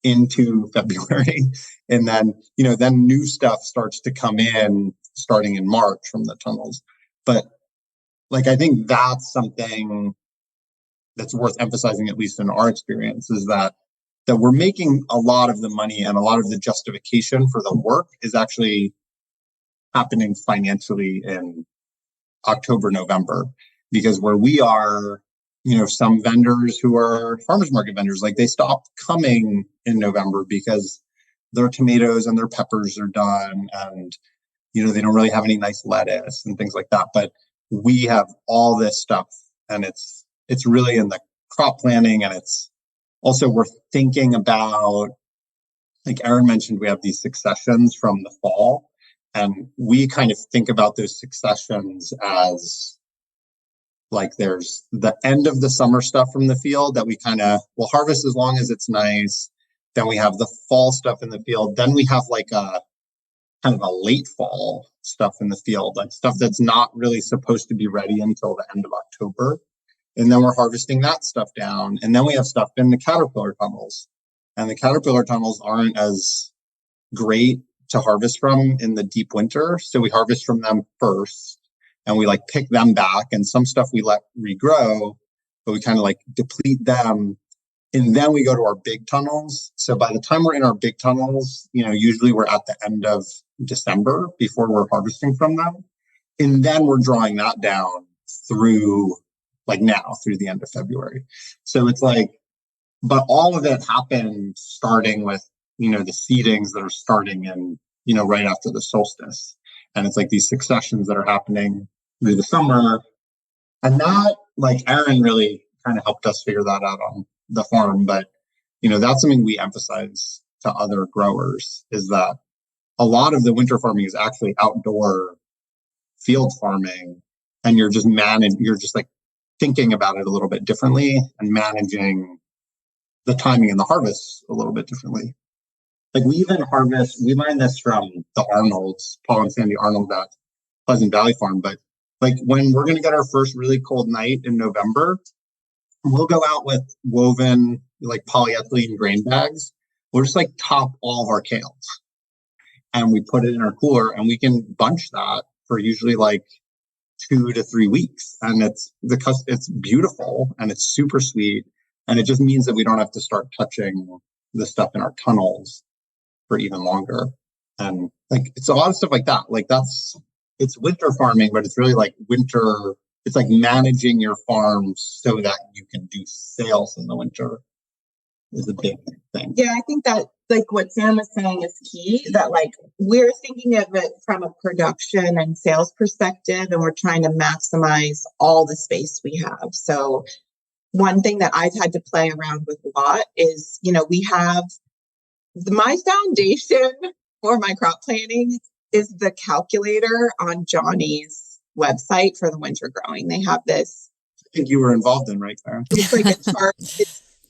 into February. And then, then new stuff starts to come in starting in March from the tunnels. But like, I think that's something that's worth emphasizing, at least in our experience, is that we're making a lot of the money and a lot of the justification for the work is actually happening financially in October, November, because where we are, some vendors who are farmers market vendors, like they stopped coming in November because their tomatoes and their peppers are done, and they don't really have any nice lettuce and things like that. But we have all this stuff, and it's really in the crop planning, and it's also we're thinking about, like Erin mentioned, we have these successions from the fall, and we kind of think about those successions as like there's the end of the summer stuff from the field that we kind of will harvest as long as it's nice. Then we have the fall stuff in the field. Then we have like a kind of a late fall stuff in the field, like stuff that's not really supposed to be ready until the end of October. And then we're harvesting that stuff down. And then we have stuff in the caterpillar tunnels. And the caterpillar tunnels aren't as great to harvest from in the deep winter. So we harvest from them first. And we like pick them back, and some stuff we let regrow, but we kind of like deplete them. And then we go to our big tunnels. So by the time we're in our big tunnels, usually we're at the end of December before we're harvesting from them. And then we're drawing that down through like now through the end of February. So it's like, but all of it happened starting with, the seedings that are starting in, right after the solstice. And it's like these successions that are happening through the summer. And that, like Erin really kind of helped us figure that out on the farm. But, that's something we emphasize to other growers, is that a lot of the winter farming is actually outdoor field farming. And you're just like thinking about it a little bit differently and managing the timing and the harvest a little bit differently. Like we learned this from the Arnolds, Paul and Sandy Arnold at Pleasant Valley Farm. But like when we're going to get our first really cold night in November, we'll go out with woven like polyethylene grain bags. We'll just like top all of our kales, and we put it in our cooler, and we can bunch that for usually like 2 to 3 weeks. And it's beautiful, and it's super sweet, And it just means that we don't have to start touching the stuff in our tunnels for even longer. And like, it's a lot of stuff like that. Like it's winter farming, but it's really like winter. It's like managing your farm so that you can do sales in the winter is a big thing. Yeah, I think that like what Sam was saying is key, that like we're thinking of it from a production and sales perspective, and we're trying to maximize all the space we have. So one thing that I've had to play around with a lot is, we have my foundation for my crop planning is the calculator on Johnny's website for the winter growing. They have this. I think you were involved in, right, Claire? It's like a chart.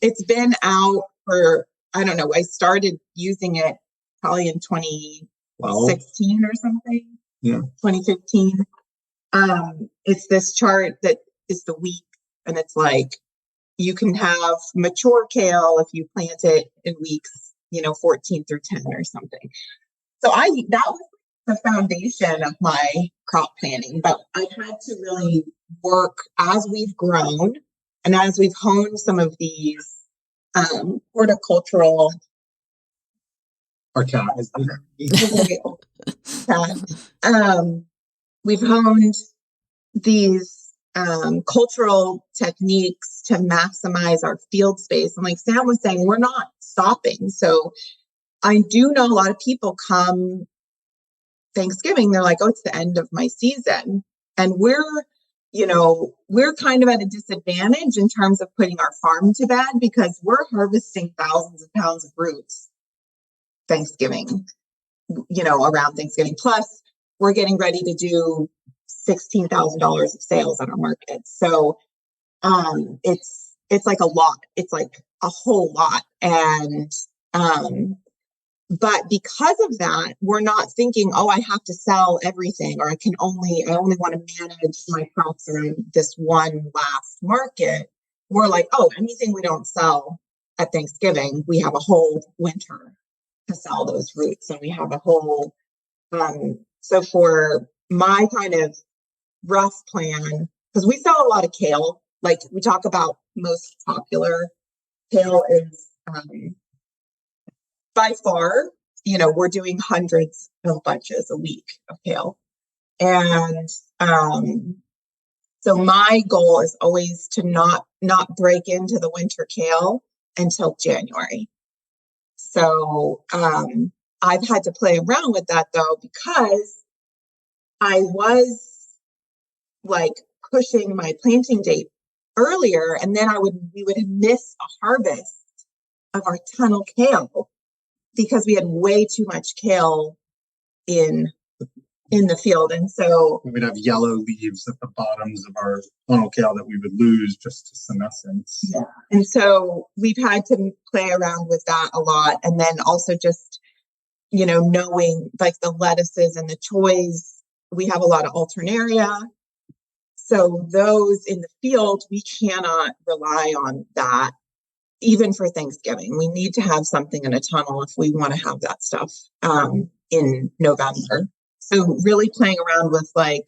It's been out for, I don't know, I started using it probably in 2016 or something. Yeah. 2015. It's this chart that is the week, and it's like you can have mature kale if you plant it in weeks, 14 through 10 or something. So that was the foundation of my crop planning, but I've had to really work as we've grown and as we've honed some of these horticultural. Our cat is we've honed these cultural techniques to maximize our field space. And like Sam was saying, we're not stopping. So I do know a lot of people come Thanksgiving, they're like, oh, it's the end of my season. And we're kind of at a disadvantage in terms of putting our farm to bed because we're harvesting thousands of pounds of roots Thanksgiving, around Thanksgiving. Plus, we're getting ready to do $16,000 of sales on our market. So it's like a lot. It's like a whole lot. And but because of that, we're not thinking, oh, I have to sell everything, or I only want to manage my crops around this one last market. We're like, oh, anything we don't sell at Thanksgiving, we have a whole winter to sell those roots. And we have a whole, so for my kind of rough plan, because we sell a lot of kale, like we talk about most popular kale is, by far, we're doing hundreds of bunches a week of kale. And so my goal is always to not break into the winter kale until January. So I've had to play around with that though, because I was like pushing my planting date earlier, and then we would miss a harvest of our tunnel kale because we had way too much kale in the field. And so we'd have yellow leaves at the bottoms of our tunnel kale that we would lose just to senescence. Yeah. And so we've had to play around with that a lot. And then also just, knowing like the lettuces and the choys, we have a lot of alternaria. So those in the field, we cannot rely on that. Even for Thanksgiving, we need to have something in a tunnel if we want to have that stuff in November. So really playing around with like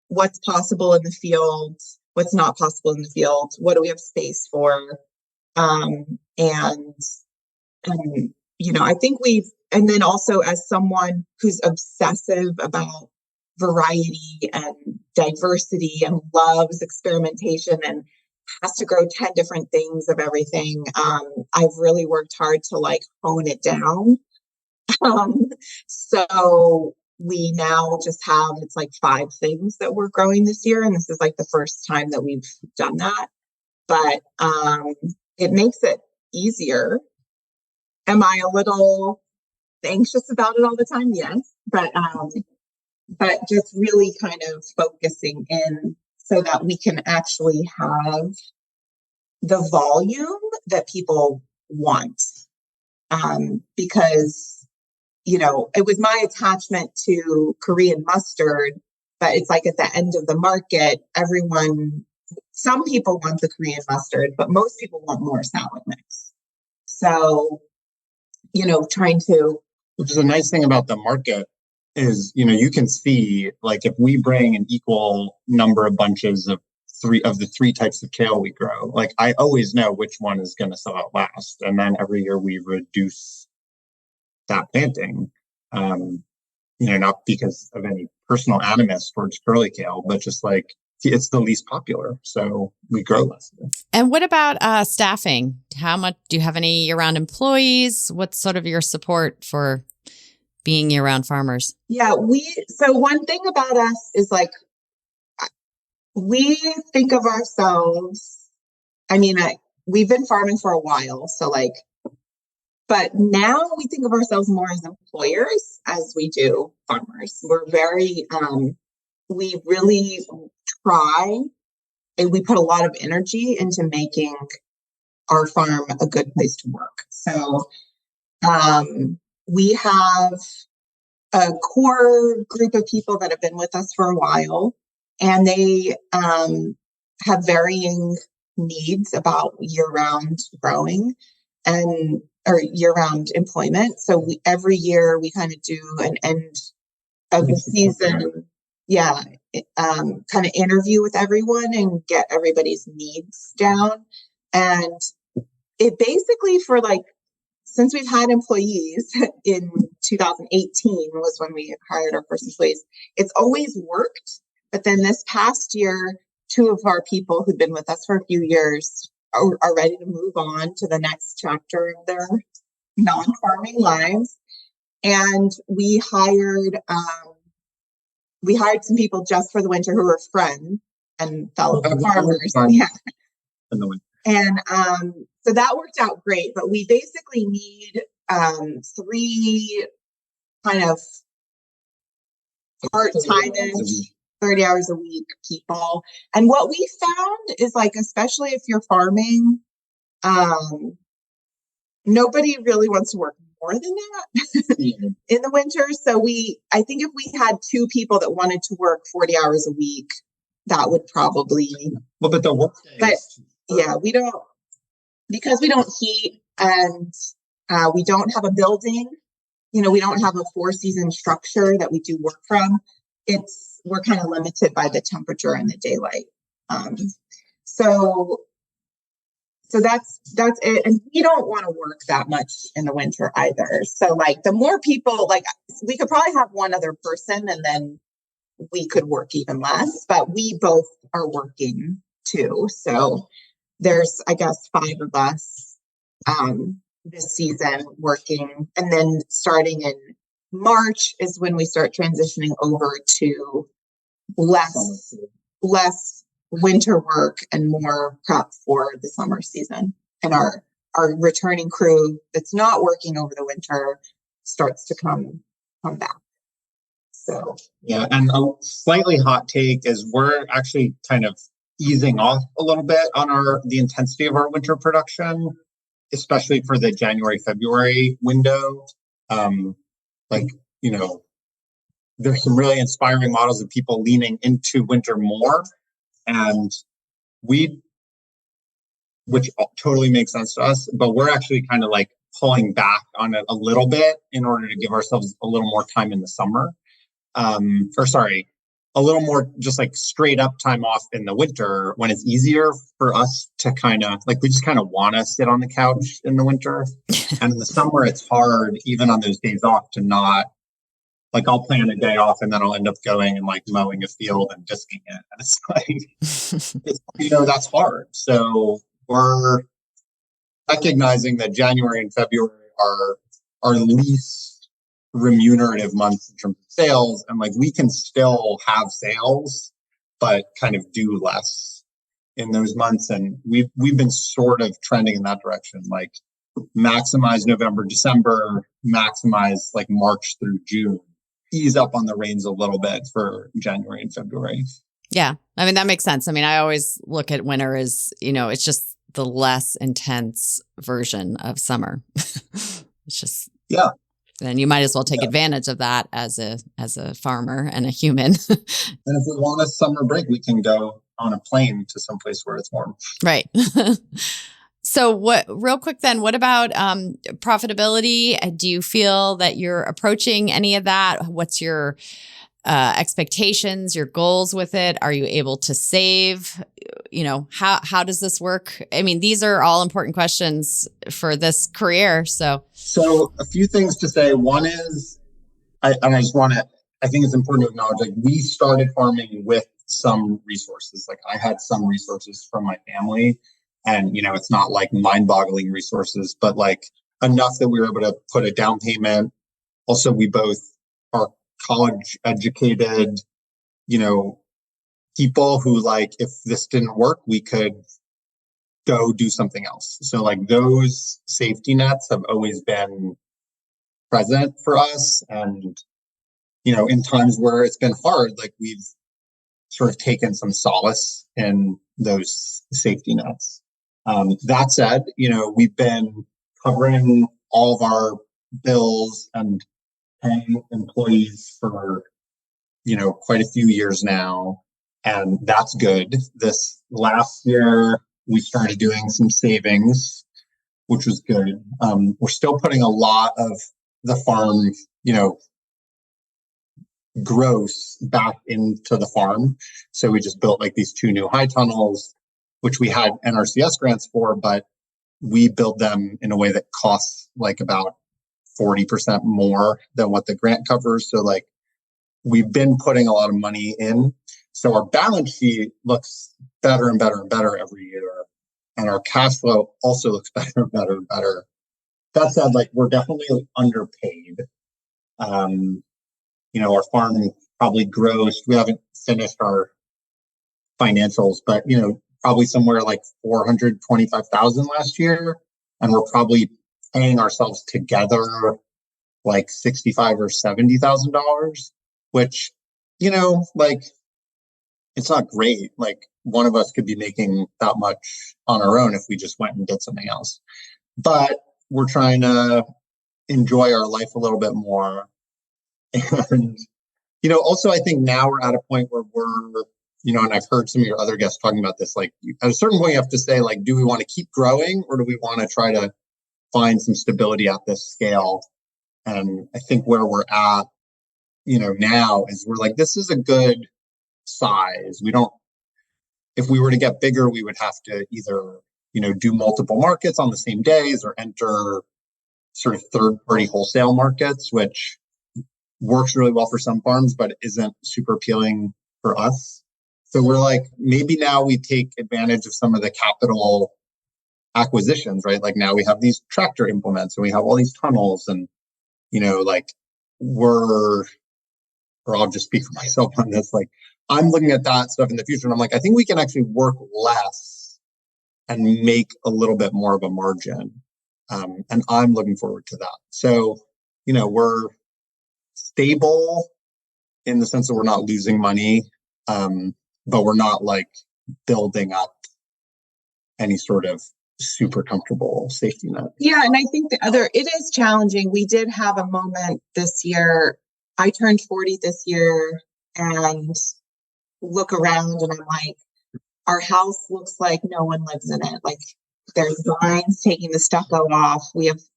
what's possible in the field, what's not possible in the field, what do we have space for? And I think and then also as someone who's obsessive about variety and diversity and loves experimentation and has to grow 10 different things of everything. I've really worked hard to like hone it down. So we now just have, it's like 5 things that we're growing this year. And this is like the first time that we've done that, but it makes it easier. Am I a little anxious about it all the time? Yes. But just really kind of focusing in so that we can actually have the volume that people want. Because, it was my attachment to Korean mustard, but it's like at the end of the market, some people want the Korean mustard, but most people want more salad mix. So, which is a nice thing about the market is, you can see like if we bring an equal number of bunches of three types of kale we grow. Like I always know which one is going to sell out last. And then every year we reduce that planting. Not because of any personal animus towards curly kale, but just like it's the least popular. So we grow less of it. And what about staffing? How much do you have any year-round employees? What's sort of your support for being year-round farmers? Yeah, so one thing about us is like, we think of ourselves, we've been farming for a while. So like, but now we think of ourselves more as employers as we do farmers. We're very, we really try and we put a lot of energy into making our farm a good place to work. So we have a core group of people that have been with us for a while, and they have varying needs about year-round growing or year-round employment. So every year we kind of do an end of the season, kind of interview with everyone and get everybody's needs down. And it basically since we've had employees in 2018 was when we hired our first employees, it's always worked. But then this past year, 2 of our people who'd been with us for a few years are ready to move on to the next chapter of their non-farming lives. And we hired some people just for the winter who were friends and fellow farmers. Yeah. And so that worked out great, but we basically need 3 kind of part-time-ish, 30 hours a week people. And what we found is like, especially if you're farming, nobody really wants to work more than that in the winter. So I think if we had 2 people that wanted to work 40 hours a week, that would probably. Well, but the work. Yeah, we don't, because we don't heat and we don't have a building, we don't have a 4-season structure that we do work from. We're kind of limited by the temperature and the daylight. So that's it. And we don't want to work that much in the winter either. So like the more people, like we could probably have one other person and then we could work even less, but we both are working too. So there's, I guess, 5 of us this season working. And then starting in March is when we start transitioning over to less winter work and more prep for the summer season. And our returning crew that's not working over the winter starts to come back. So yeah, and a slightly hot take is we're actually kind of easing off a little bit on the intensity of our winter production, especially for the January-February window. There's some really inspiring models of people leaning into winter more, and which totally makes sense to us, but we're actually kind of like pulling back on it a little bit in order to give ourselves a little more time in the summer. A little more just like straight up time off in the winter when it's easier for us to kind of like, we just kind of want to sit on the couch in the winter. And in the summer, it's hard, even on those days off, to not, like I'll plan a day off and then I'll end up going and like mowing a field and disking it. And it's like, that's hard. So we're recognizing that January and February are our least remunerative months in terms of sales, and like we can still have sales but kind of do less in those months, and we've been sort of trending in that direction, like maximize November, December, maximize like March through June, ease up on the reins a little bit for January and February. Yeah, that makes sense. I always look at winter as, it's just the less intense version of summer. It's just then you might as well take advantage of that as a farmer and a human. And if we want a summer break, we can go on a plane to someplace where it's warm. Right. So real quick then, what about profitability? Do you feel that you're approaching any of that? What's your expectations, your goals with it? Are you able to save? How does this work? I mean, these are all important questions for this career. So a few things to say. One is, I think it's important to acknowledge, like, we started farming with some resources. Like, I had some resources from my family, and, it's not like mind-boggling resources, but like enough that we were able to put a down payment. Also, we both are college educated, people who, like, if this didn't work, we could go do something else. So like those safety nets have always been present for us. And, in times where it's been hard, like, we've sort of taken some solace in those safety nets. That said, we've been covering all of our bills and paying employees for, quite a few years now. And that's good. This last year, we started doing some savings, which was good. We're still putting a lot of the farm, gross back into the farm. So we just built like these 2 new high tunnels, which we had NRCS grants for, but we built them in a way that costs like about 40% more than what the grant covers. So like, we've been putting a lot of money in. So our balance sheet looks better and better and better every year. And our cash flow also looks better and better and better. That said, like, we're definitely underpaid. Our farm probably grows. We haven't finished our financials, but, probably somewhere like 425,000 last year. And we're probably paying ourselves together like $65,000 or $70,000, which, like, it's not great. Like, one of us could be making that much on our own if we just went and did something else. But we're trying to enjoy our life a little bit more. And, also, I think now we're at a point where we're, and I've heard some of your other guests talking about this, like, at a certain point, you have to say, like, do we want to keep growing, or do we want to try to find some stability at this scale? And I think where we're at, now is we're like, this is a good size. If we were to get bigger, we would have to either, do multiple markets on the same days or enter sort of third-party wholesale markets, which works really well for some farms, but isn't super appealing for us. So we're like, maybe now we take advantage of some of the capital acquisitions, right? Like, now we have these tractor implements and we have all these tunnels, and, like, I'll just speak for myself on this. Like, I'm looking at that stuff in the future, and I'm like, I think we can actually work less and make a little bit more of a margin. And I'm looking forward to that. So, we're stable in the sense that we're not losing money, but we're not like building up any sort of super comfortable safety net. Yeah. And I think it is challenging. We did have a moment this year. I turned 40 this year and look around and I'm like, our house looks like no one lives in it. Like, there's lines taking the stucco off.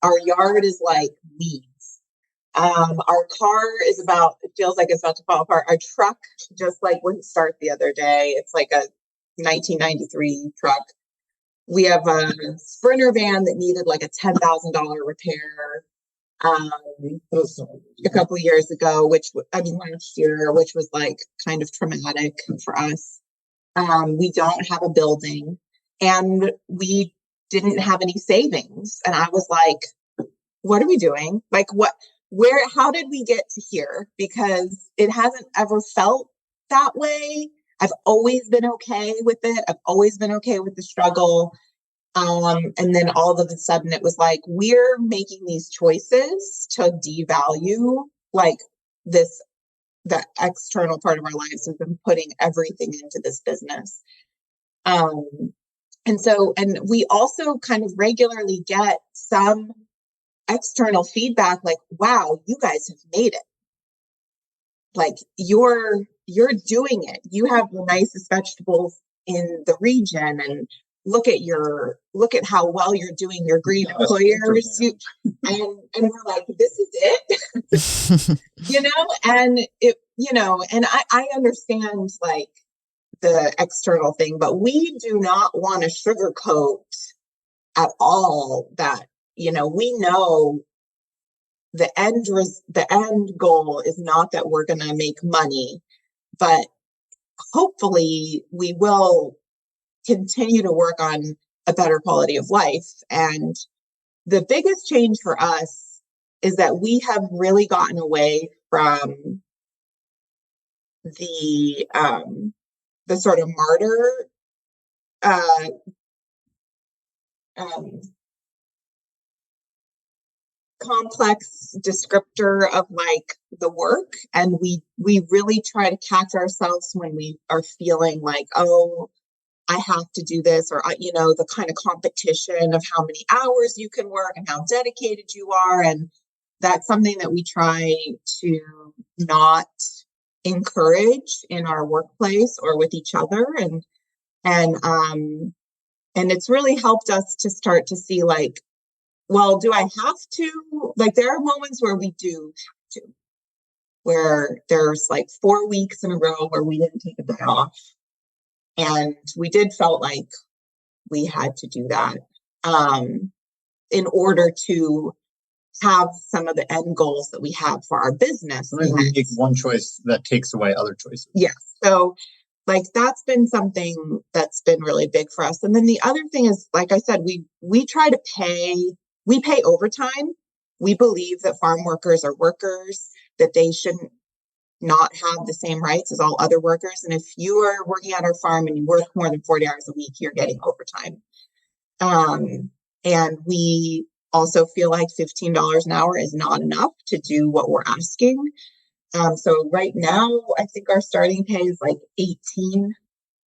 Our yard is like weeds. Our car it feels like it's about to fall apart. Our truck just like wouldn't start the other day. It's like a 1993 truck. We have a Sprinter van that needed like a $10,000 repair a couple of years ago, last year, which was like kind of traumatic for us. We don't have a building and we didn't have any savings. And I was like, what are we doing? Like, how did we get to here? Because it hasn't ever felt that way. I've always been okay with it. I've always been okay with the struggle. And then all of a sudden it was like, we're making these choices to devalue like the external part of our lives. We've been putting everything into this business. And we also kind of regularly get some external feedback like, wow, you guys have made it. Like, you're doing it. You have the nicest vegetables in the region, and look at how well you're doing your green employers. And we're like, this is it, and it, and I understand like the external thing, but we do not want to sugarcoat at all that, we know the end goal is not that we're going to make money, but hopefully we will continue to work on a better quality of life. And the biggest change for us is that we have really gotten away from the sort of martyr complex descriptor of like the work, and we really try to catch ourselves when we are feeling like, oh, I have to do this, or the kind of competition of how many hours you can work and how dedicated you are. And that's something that we try to not encourage in our workplace or with each other. And it's really helped us to start to see like, well, do I have to? Like, there are moments where we do have to, where there's like 4 weeks in a row where we didn't take a day off. And we felt like we had to do that in order to have some of the end goals that we have for our business. Sometimes we make one choice that takes away other choices. Yes. So like that's been something that's been really big for us. And then the other thing is, like I said, we try to pay overtime. We believe that farm workers are workers, that they shouldn't not have the same rights as all other workers. And if you are working at our farm and you work more than 40 hours a week, you're getting overtime. And we also feel like $15 an hour is not enough to do what we're asking. So right now, I think our starting pay is like 18.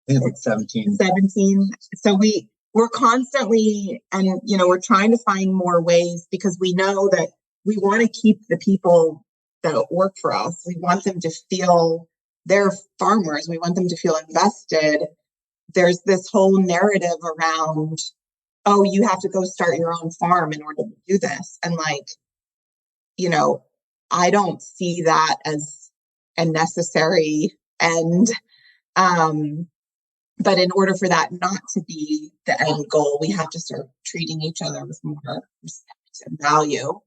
I think it's like 17. So we're constantly, and we're trying to find more ways, because we know that we want to keep the people that work for us. We want them to feel they're farmers. We want them to feel invested. There's this whole narrative around, oh, you have to go start your own farm in order to do this. And like, I don't see that as a necessary end. But in order for that not to be the end goal, we have to start treating each other with more respect and value,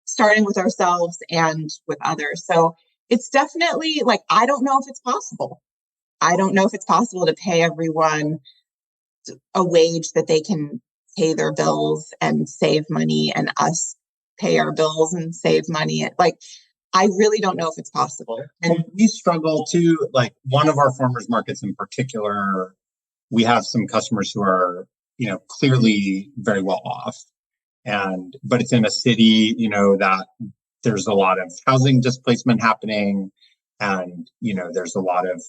starting with ourselves and with others. So it's definitely like, I don't know if it's possible. I don't know if it's possible to pay everyone a wage that they can pay their bills and save money, and us pay our bills and save money. Like, I really don't know if it's possible. And we struggle too, like one of our farmers markets in particular, we have some customers who are, clearly very well off. But it's in a city, that there's a lot of housing displacement happening. And, there's a lot of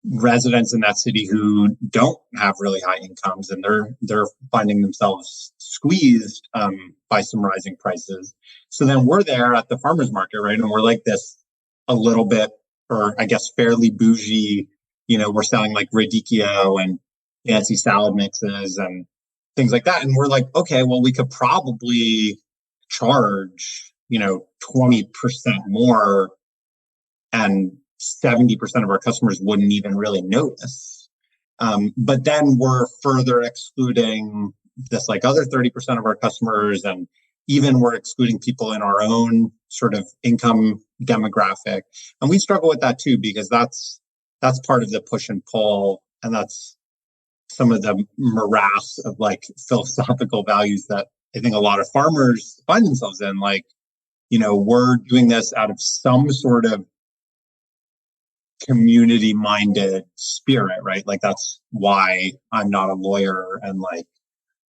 residents in that city who don't have really high incomes, and they're finding themselves squeezed by some rising prices. So then we're there at the farmers market, right? And we're like this a little bit, or I guess fairly bougie, we're selling like radicchio and fancy salad mixes and things like that. And we're like, okay, well, we could probably charge, 20% more, and 70% of our customers wouldn't even really notice. But then we're further excluding this like other 30% of our customers, and even we're excluding people in our own sort of income demographic. And we struggle with that too, because that's part of the push and pull. And that's some of the morass of like philosophical values that I think a lot of farmers find themselves in. Like, we're doing this out of some sort of community-minded spirit, right? Like, that's why I'm not a lawyer, and like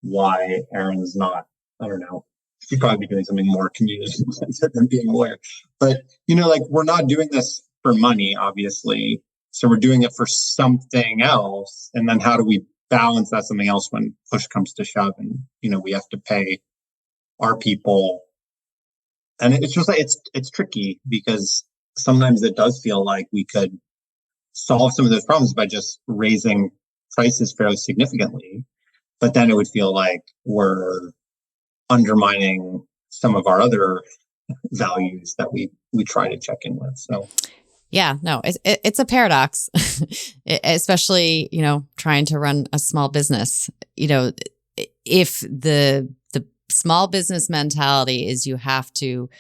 why Erin's not, I don't know, she'd probably be doing something more community-minded than being a lawyer. But, like, we're not doing this for money, obviously. So we're doing it for something else. And then how do we balance that something else when push comes to shove and, we have to pay our people? And it's just like, it's tricky, because sometimes it does feel like we could solve some of those problems by just raising prices fairly significantly. but then it would feel like we're undermining some of our other values that we try to check in with. So yeah, no, it's a paradox, especially, trying to run a small business. If the small business mentality is you have to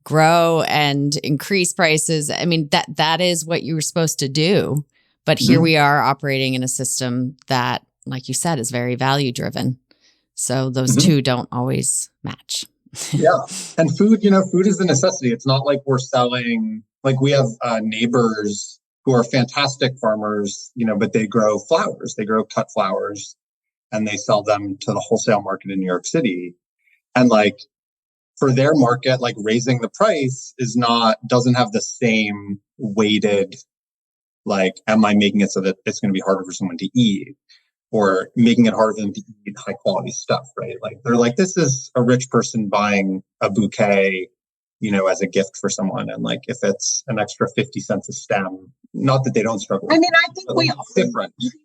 grow and increase prices, I mean, that is what you were supposed to do. But here we are operating in a system that, like you said, is very value driven. So those two don't always match. Yeah. And food is a necessity. It's not like we're selling, like we have neighbors who are fantastic farmers, but they grow flowers, they grow cut flowers, and they sell them to the wholesale market in New York City. And like for their market, like raising the price doesn't have the same weighted, like, am I making it so that it's going to be harder for someone to eat, or making it harder for them to eat high quality stuff, right? Like they're like, this is a rich person buying a bouquet, as a gift for someone. And like, if it's an extra 50 cents a stem, not that they don't struggle. I mean, I think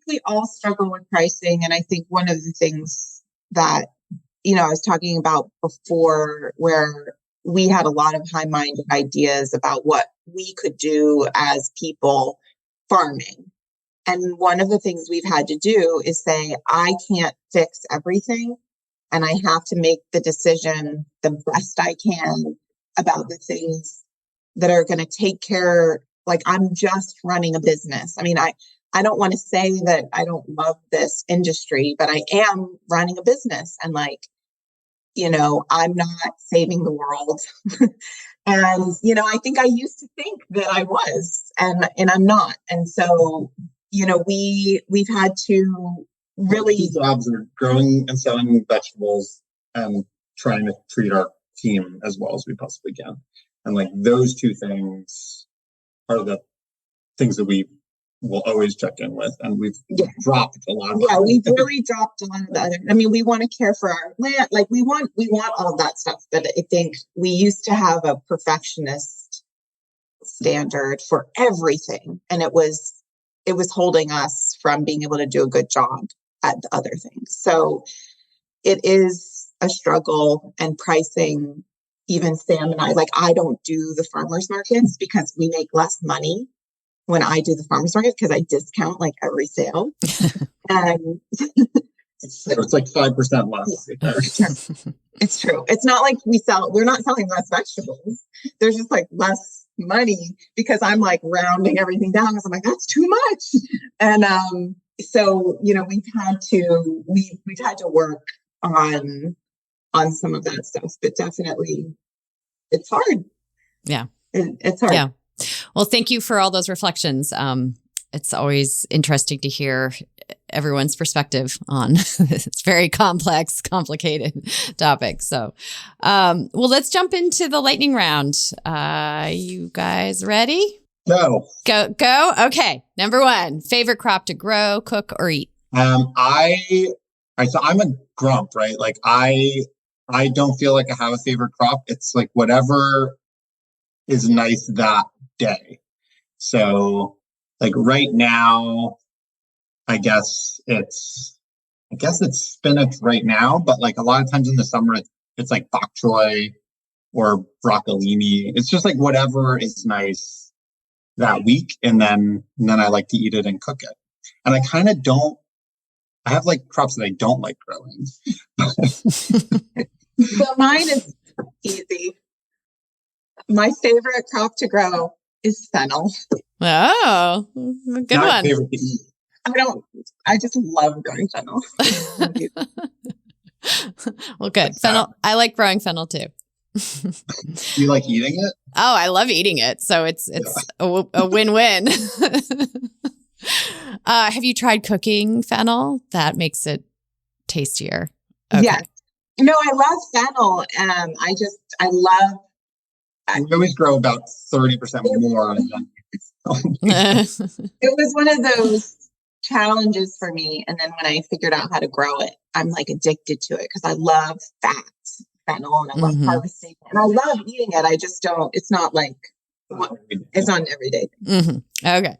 we all struggle with pricing. And I think one of the things that, I was talking about before, where we had a lot of high-minded ideas about what we could do as people farming. And one of the things we've had to do is say, I can't fix everything, and I have to make the decision the best I can about the things that are going to take care. Like, I'm just running a business. I mean, I don't want to say that I don't love this industry, but I am running a business, and like, I'm not saving the world. And, I think I used to think that I was, and I'm not. And so, we've had to really. Our jobs are growing and selling vegetables and trying to treat our team as well as we possibly can. And like those two things are the things that we will always check in with. And we've dropped a lot of we've really dropped a lot of the other. I mean, we want to care for our land. Like we want all of that stuff. But I think we used to have a perfectionist standard for everything. And it was holding us from being able to do a good job at the other things. So it is a struggle, and pricing, even Sam and I don't do the farmers markets because we make less money when I do the farmers market because I discount like every sale. And it's like 5% less. Yeah, it's true. It's not like we're not selling less vegetables. There's just like less money because I'm like rounding everything down because I'm like, that's too much. And so we've had to work on some of that stuff, but definitely it's hard. Yeah. It's hard. Yeah. Well, thank you for all those reflections. It's always interesting to hear everyone's perspective on this very complex, complicated topic. So, well, let's jump into the lightning round. You guys ready? Go. Okay. Number 1, favorite crop to grow, cook, or eat? So I'm a grump, right? Like I don't feel like I have a favorite crop. It's like whatever is nice that day. So like right now, I guess it's spinach right now, but like a lot of times in the summer, it's like bok choy or broccolini. It's just like whatever is nice that week. And then I like to eat it and cook it. And I have like crops that I don't like growing. So mine is easy. My favorite crop to grow is fennel. Oh, good Not one. favorite to eat. I just love growing fennel. Well, good. Fennel. I like growing fennel too. Do you like eating it? Oh, I love eating it. So it's a win-win. Have you tried cooking fennel? That makes it tastier. Okay. Yeah. No, I love fennel. We always grow about 30% more. It was one of those challenges for me. And then when I figured out how to grow it, I'm like addicted to it because I love fennel, and I love harvesting it, and I love eating it. I just don't, it's not like, it's not an everyday thing. Okay.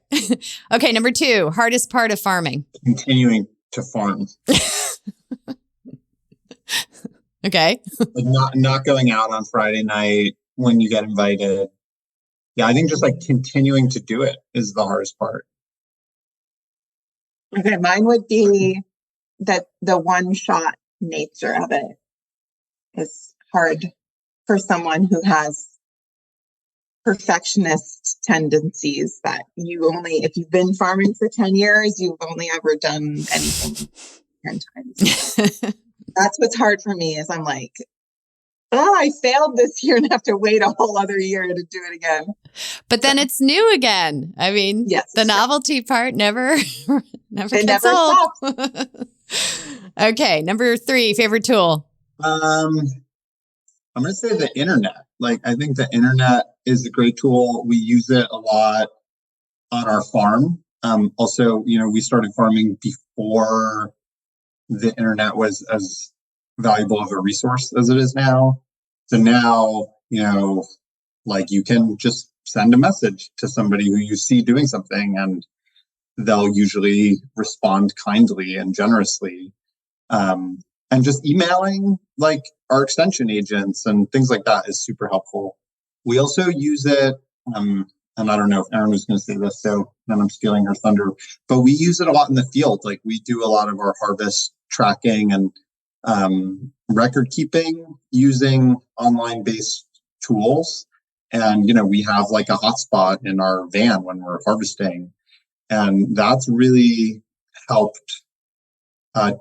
Okay. Number 2, hardest part of farming. Continuing to farm. Okay. Like not going out on Friday night when you get invited. Yeah, I think just like continuing to do it is the hardest part. Okay, mine would be that the one shot nature of it is hard for someone who has perfectionist tendencies, that if you've been farming for 10 years, you've only ever done anything 10 times. That's what's hard for me, is I'm like, oh, I failed this year and have to wait a whole other year to do it again. But then it's new again. I mean, yes, the novelty part never gets old. Okay, number 3, favorite tool. I'm going to say the internet. Like, I think the internet is a great tool. We use it a lot on our farm. Also, we started farming before the internet was as valuable of a resource as it is now. So now, like, you can just send a message to somebody who you see doing something, and they'll usually respond kindly and generously. And just emailing like our extension agents and things like that is super helpful. We also use it, and I don't know if Erin was going to say this, so then I'm stealing her thunder, but we use it a lot in the field. Like, we do a lot of our harvest tracking and record keeping using online based tools. And, we have like a hotspot in our van when we're harvesting. And that's really helped, I'd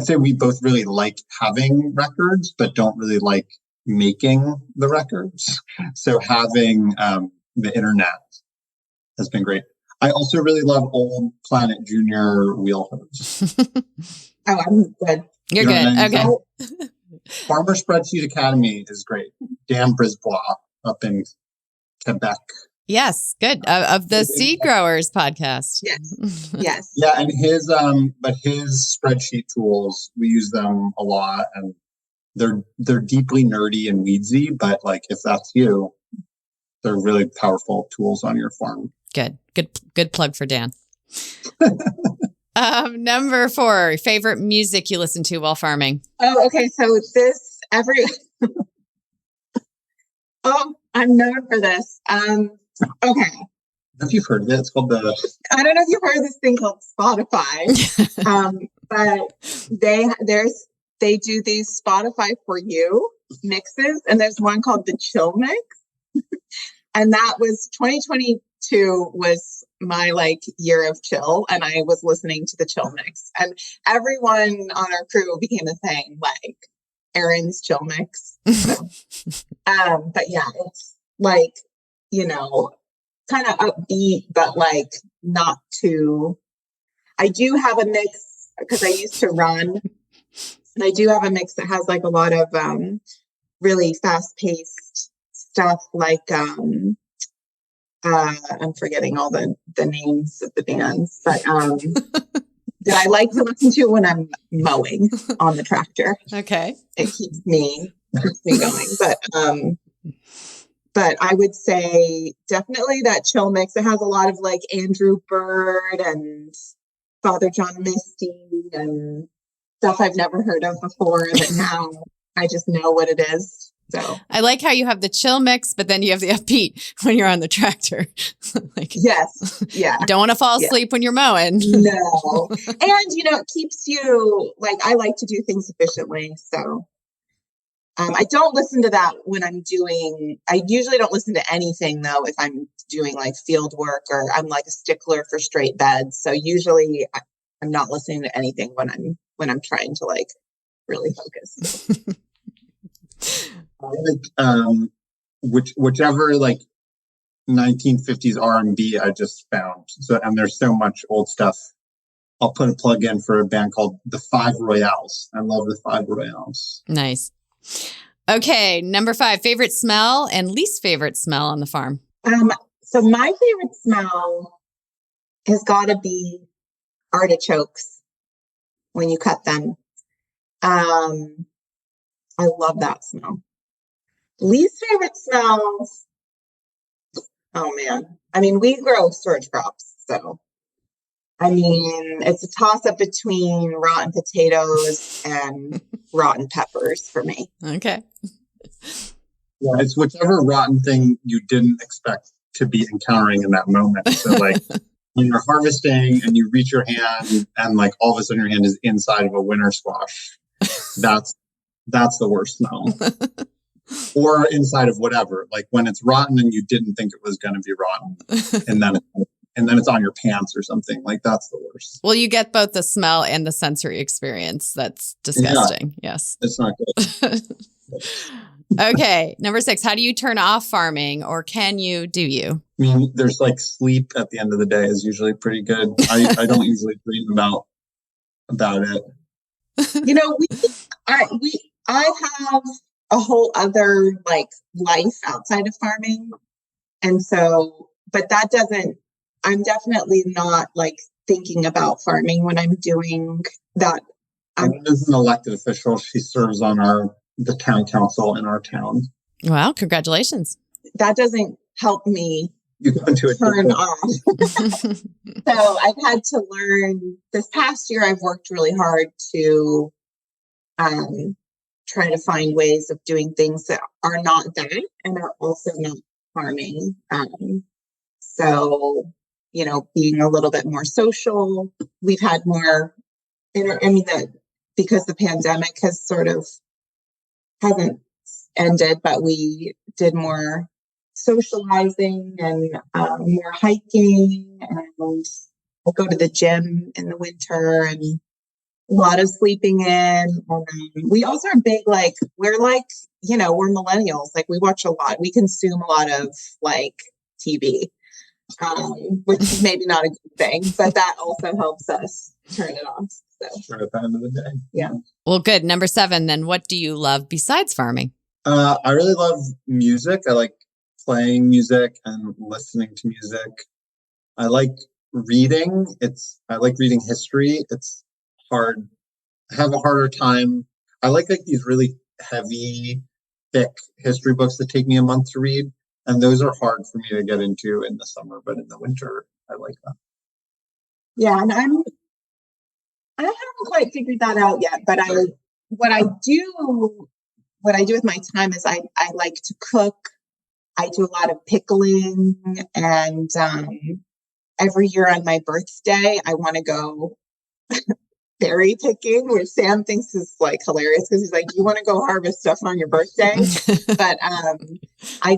say we both really like having records, but don't really like making the records. So having the internet has been great. I also really love Old Planet Junior wheel hose. Oh, I'm good. You're good. I mean? Okay. Farmer Spreadsheet Academy is great. Dan Brisbois up in Quebec. Yes, good. Of the Seed Growers podcast. Yes. Yeah, and his spreadsheet tools, we use them a lot, and they're deeply nerdy and weedsy, but like, if that's you, they're really powerful tools on your farm. Good plug for Dan. Number 4, favorite music you listen to while farming. Oh, okay. So I'm known for this. Okay. If you've heard of it, it's called I don't know if you've heard of this thing called Spotify, but they do these Spotify for you mixes, and there's one called the Chill Mix, and that was 2022 was my year of chill, and I was listening to the Chill Mix, and everyone on our crew became a thing, like Erin's Chill Mix. So, but yeah, it's kind of upbeat, but not too. I do have a mix because I used to run, and I do have a mix that has a lot of really fast-paced stuff. I'm forgetting all the names of the bands, but that I like to listen to when I'm mowing on the tractor. Okay, it keeps me going, But I would say definitely that Chill Mix. It has a lot of Andrew Bird and Father John Misty and stuff I've never heard of before that now I just know what it is. So I like how you have the chill mix, but then you have the upbeat when you're on the tractor. Yes. Yeah. You don't want to fall asleep when you're mowing. No. And, it keeps you I like to do things efficiently. So I don't listen to that when I usually don't listen to anything though, if I'm doing field work, or I'm a stickler for straight beds. So usually I'm not listening to anything when I'm trying to really focus. Whichever 1950s R&B I just found. So, and there's so much old stuff. I'll put a plug in for a band called the Five Royales. I love the Five Royales. Nice. Okay, number 5, favorite smell and least favorite smell on the farm. So my favorite smell has got to be artichokes when you cut them. I love that smell. Least favorite smells. Oh man. I mean, we grow storage crops, so I mean, it's a toss-up between rotten potatoes and rotten peppers for me. Okay. Yeah, it's whichever rotten thing you didn't expect to be encountering in that moment. So like when you're harvesting and you reach your hand and like all of a sudden your hand is inside of a winter squash, that's the worst smell. Or inside of whatever, like when it's rotten and you didn't think it was going to be rotten, and then it's on your pants or something, like that's the worst. Well, you get both the smell and the sensory experience. That's disgusting. Yeah, yes. it's not good. Okay. Number 6, how do you turn off farming, or do you? I mean, there's like sleep at the end of the day is usually pretty good. I don't usually dream about it. You know, I have a whole other like life outside of farming. And so, but I'm definitely not like thinking about farming when I'm doing that. As an elected official, she serves on the town council in our town. Wow, congratulations. That doesn't help me turn off. So I've had to learn this past year. I've worked really hard to try to find ways of doing things that are not that and are also not farming. So, you know, being a little bit more social. We've had more, because the pandemic hasn't ended, but we did more socializing and more hiking, and I go to the gym in the winter and a lot of sleeping in. We also are big, like, we're millennials. Like, we watch a lot. We consume a lot of like TV, which is maybe not a good thing, but that also helps us turn it off. So at the end of the day. Yeah. Well, good. Number 7, then what do you love besides farming? I really love music. I like playing music and listening to music. I like reading. I like reading history. It's hard. I have a harder time. I like these really heavy, thick history books that take me a month to read. And those are hard for me to get into in the summer, but in the winter, I like them. Yeah, and I haven't quite figured that out yet, but what I do with my time is I like to cook. I do a lot of pickling, and every year on my birthday, I want to go berry picking, which Sam thinks is like hilarious because he's like, you want to go harvest stuff on your birthday? But I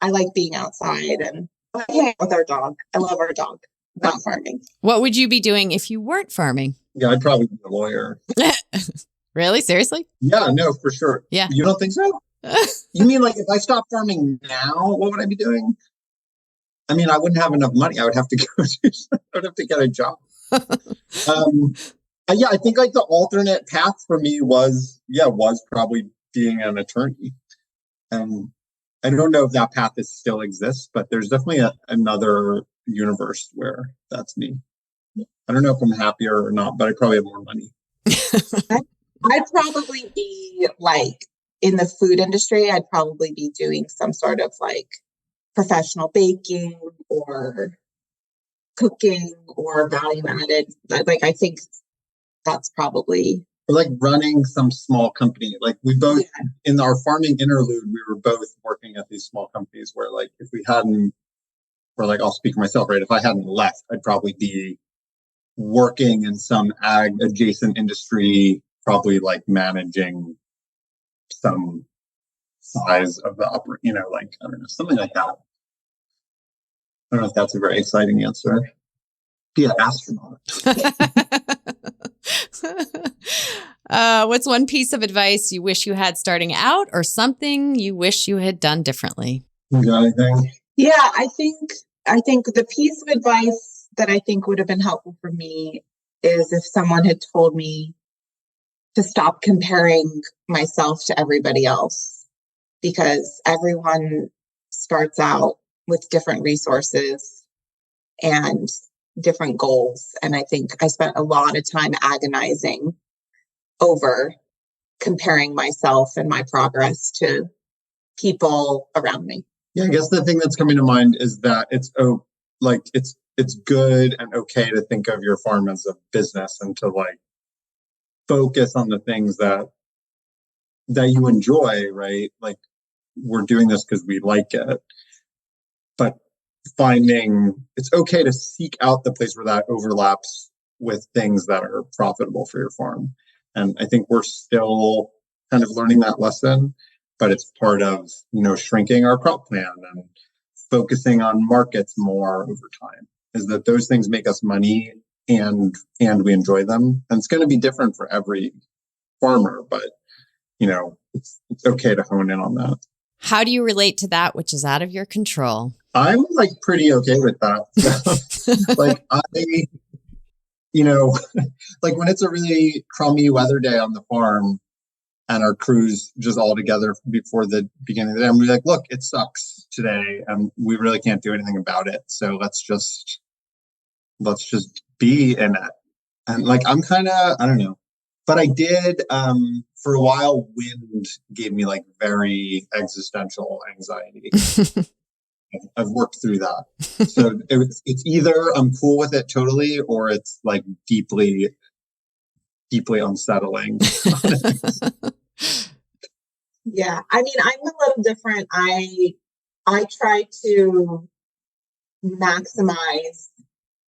like being outside and hang with our dog. I love our dog. Not farming. What would you be doing if you weren't farming? Yeah, I'd probably be a lawyer. Really? Seriously? Yeah, no, for sure. Yeah. You don't think so? You mean like if I stopped farming now, what would I be doing? I mean, I wouldn't have enough money. I would have to get a job. Yeah, I think like the alternate path for me was probably being an attorney. I don't know if that path still exists, but there's definitely another universe where that's me. I don't know if I'm happier or not, but I probably have more money. I'd probably be like in the food industry. I'd probably be doing some sort of like professional baking or cooking or value added. Like, I think that's probably. Or like running some small company. Like we both, in our farming interlude, we were both working at these small companies where like if we hadn't, or like I'll speak for myself, right? If I hadn't left, I'd probably be working in some ag adjacent industry, probably like managing some size of the upper, like, I don't know, something like that. I don't know if that's a very exciting answer. Be an astronaut. What's one piece of advice you wish you had starting out, or something you wish you had done differently? You got anything? Yeah, I think the piece of advice that I think would have been helpful for me is if someone had told me to stop comparing myself to everybody else, because everyone starts out with different resources and different goals. And I think I spent a lot of time agonizing over comparing myself and my progress to people around me. Yeah, I guess the thing that's coming to mind is that it's it's good and okay to think of your farm as a business and to like focus on the things that you enjoy, right? Like we're doing this because we like it, but finding it's okay to seek out the place where that overlaps with things that are profitable for your farm. And I think we're still kind of learning that lesson, but it's part of, shrinking our crop plan and focusing on markets more over time, is that those things make us money and we enjoy them. And it's going to be different for every farmer, but it's okay to hone in on that. How do you relate to that which is out of your control? I'm like pretty okay with that. Like like when it's a really crummy weather day on the farm and our crew's just all together before the beginning of the day, and we're like, look, it sucks today and we really can't do anything about it. So let's just be in it. And like, I'm kind of, I don't know, but I did, for a while, wind gave me like very existential anxiety. I've worked through that. So it's either I'm cool with it totally, or it's like deeply, deeply unsettling. Yeah. I mean, I'm a little different. I try to maximize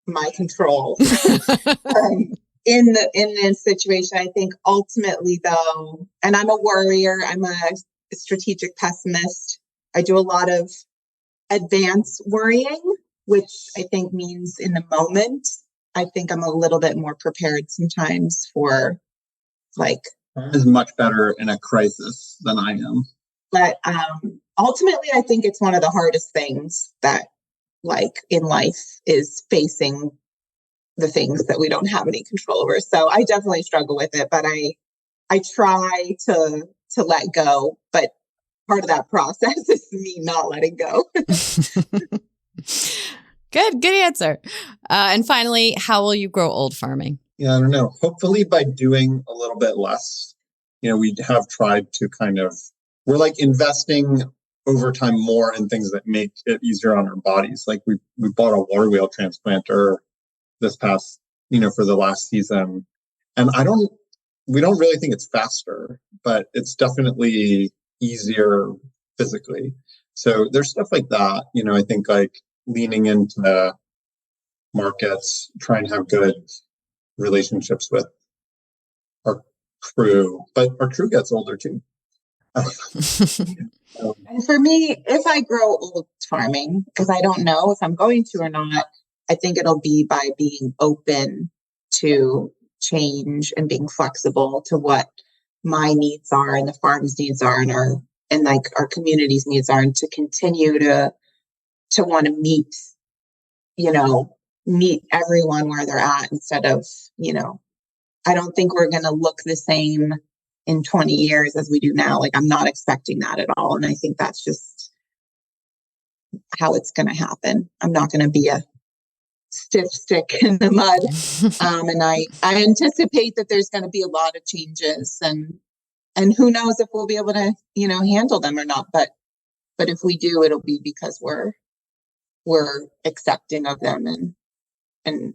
my control in this situation. I think ultimately though, and I'm a worrier, I'm a strategic pessimist. I do a lot of advanced worrying, which I think means in the moment, I think I'm a little bit more prepared sometimes for like. Is much better in a crisis than I am. But ultimately, I think it's one of the hardest things that like in life is facing the things that we don't have any control over. So I definitely struggle with it, but I try to let go. But part of that process is me not letting go. Good answer. And finally, how will you grow old farming? Yeah, I don't know. Hopefully by doing a little bit less. We have tried to we're like investing over time more in things that make it easier on our bodies. Like we bought a water wheel transplanter this past, for the last season. And we don't really think it's faster, but it's definitely easier physically. So there's stuff like that, I think like leaning into markets, trying to have good relationships with our crew, but our crew gets older too. And for me, if I grow old farming, because I don't know if I'm going to or not, I think it'll be by being open to change and being flexible to what my needs are and the farm's needs are and our community's needs are, and to continue to want to meet everyone where they're at instead of, I don't think we're going to look the same in 20 years as we do now. Like, I'm not expecting that at all. And I think that's just how it's going to happen. I'm not going to be a stiff stick in the mud. And I anticipate that there's going to be a lot of changes and who knows if we'll be able to, handle them or not. But if we do, it'll be because we're accepting of them and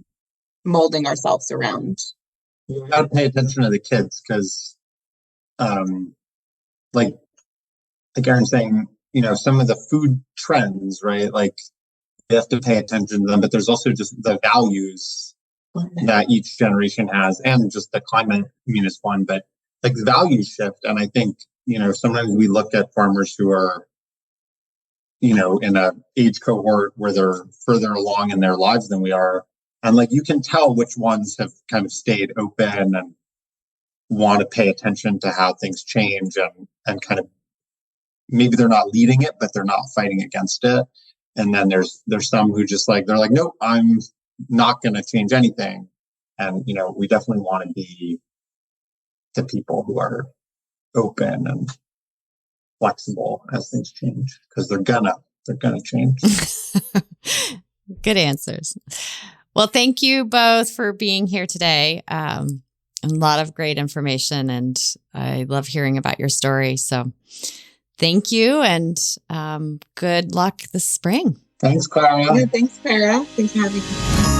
molding ourselves around. You got to pay attention to the kids because, like Erin's saying, some of the food trends, right? Like you have to pay attention to them, but there's also just the values that each generation has, and just the climate. Is one, but like the values shift. And I think, sometimes we look at farmers who are, in a age cohort where they're further along in their lives than we are. And like, you can tell which ones have kind of stayed open and want to pay attention to how things change and kind of, maybe they're not leading it, but they're not fighting against it. And then there's some who just like, they're like, nope, I'm not going to change anything. And, we definitely want to be the people who are open and flexible as things change, because they're gonna change. Good answers. Well, thank you both for being here today. A lot of great information, and I love hearing about your story. So thank you, and good luck this spring. Thanks, Clara. Yeah, thanks, Clara. Thanks for having me.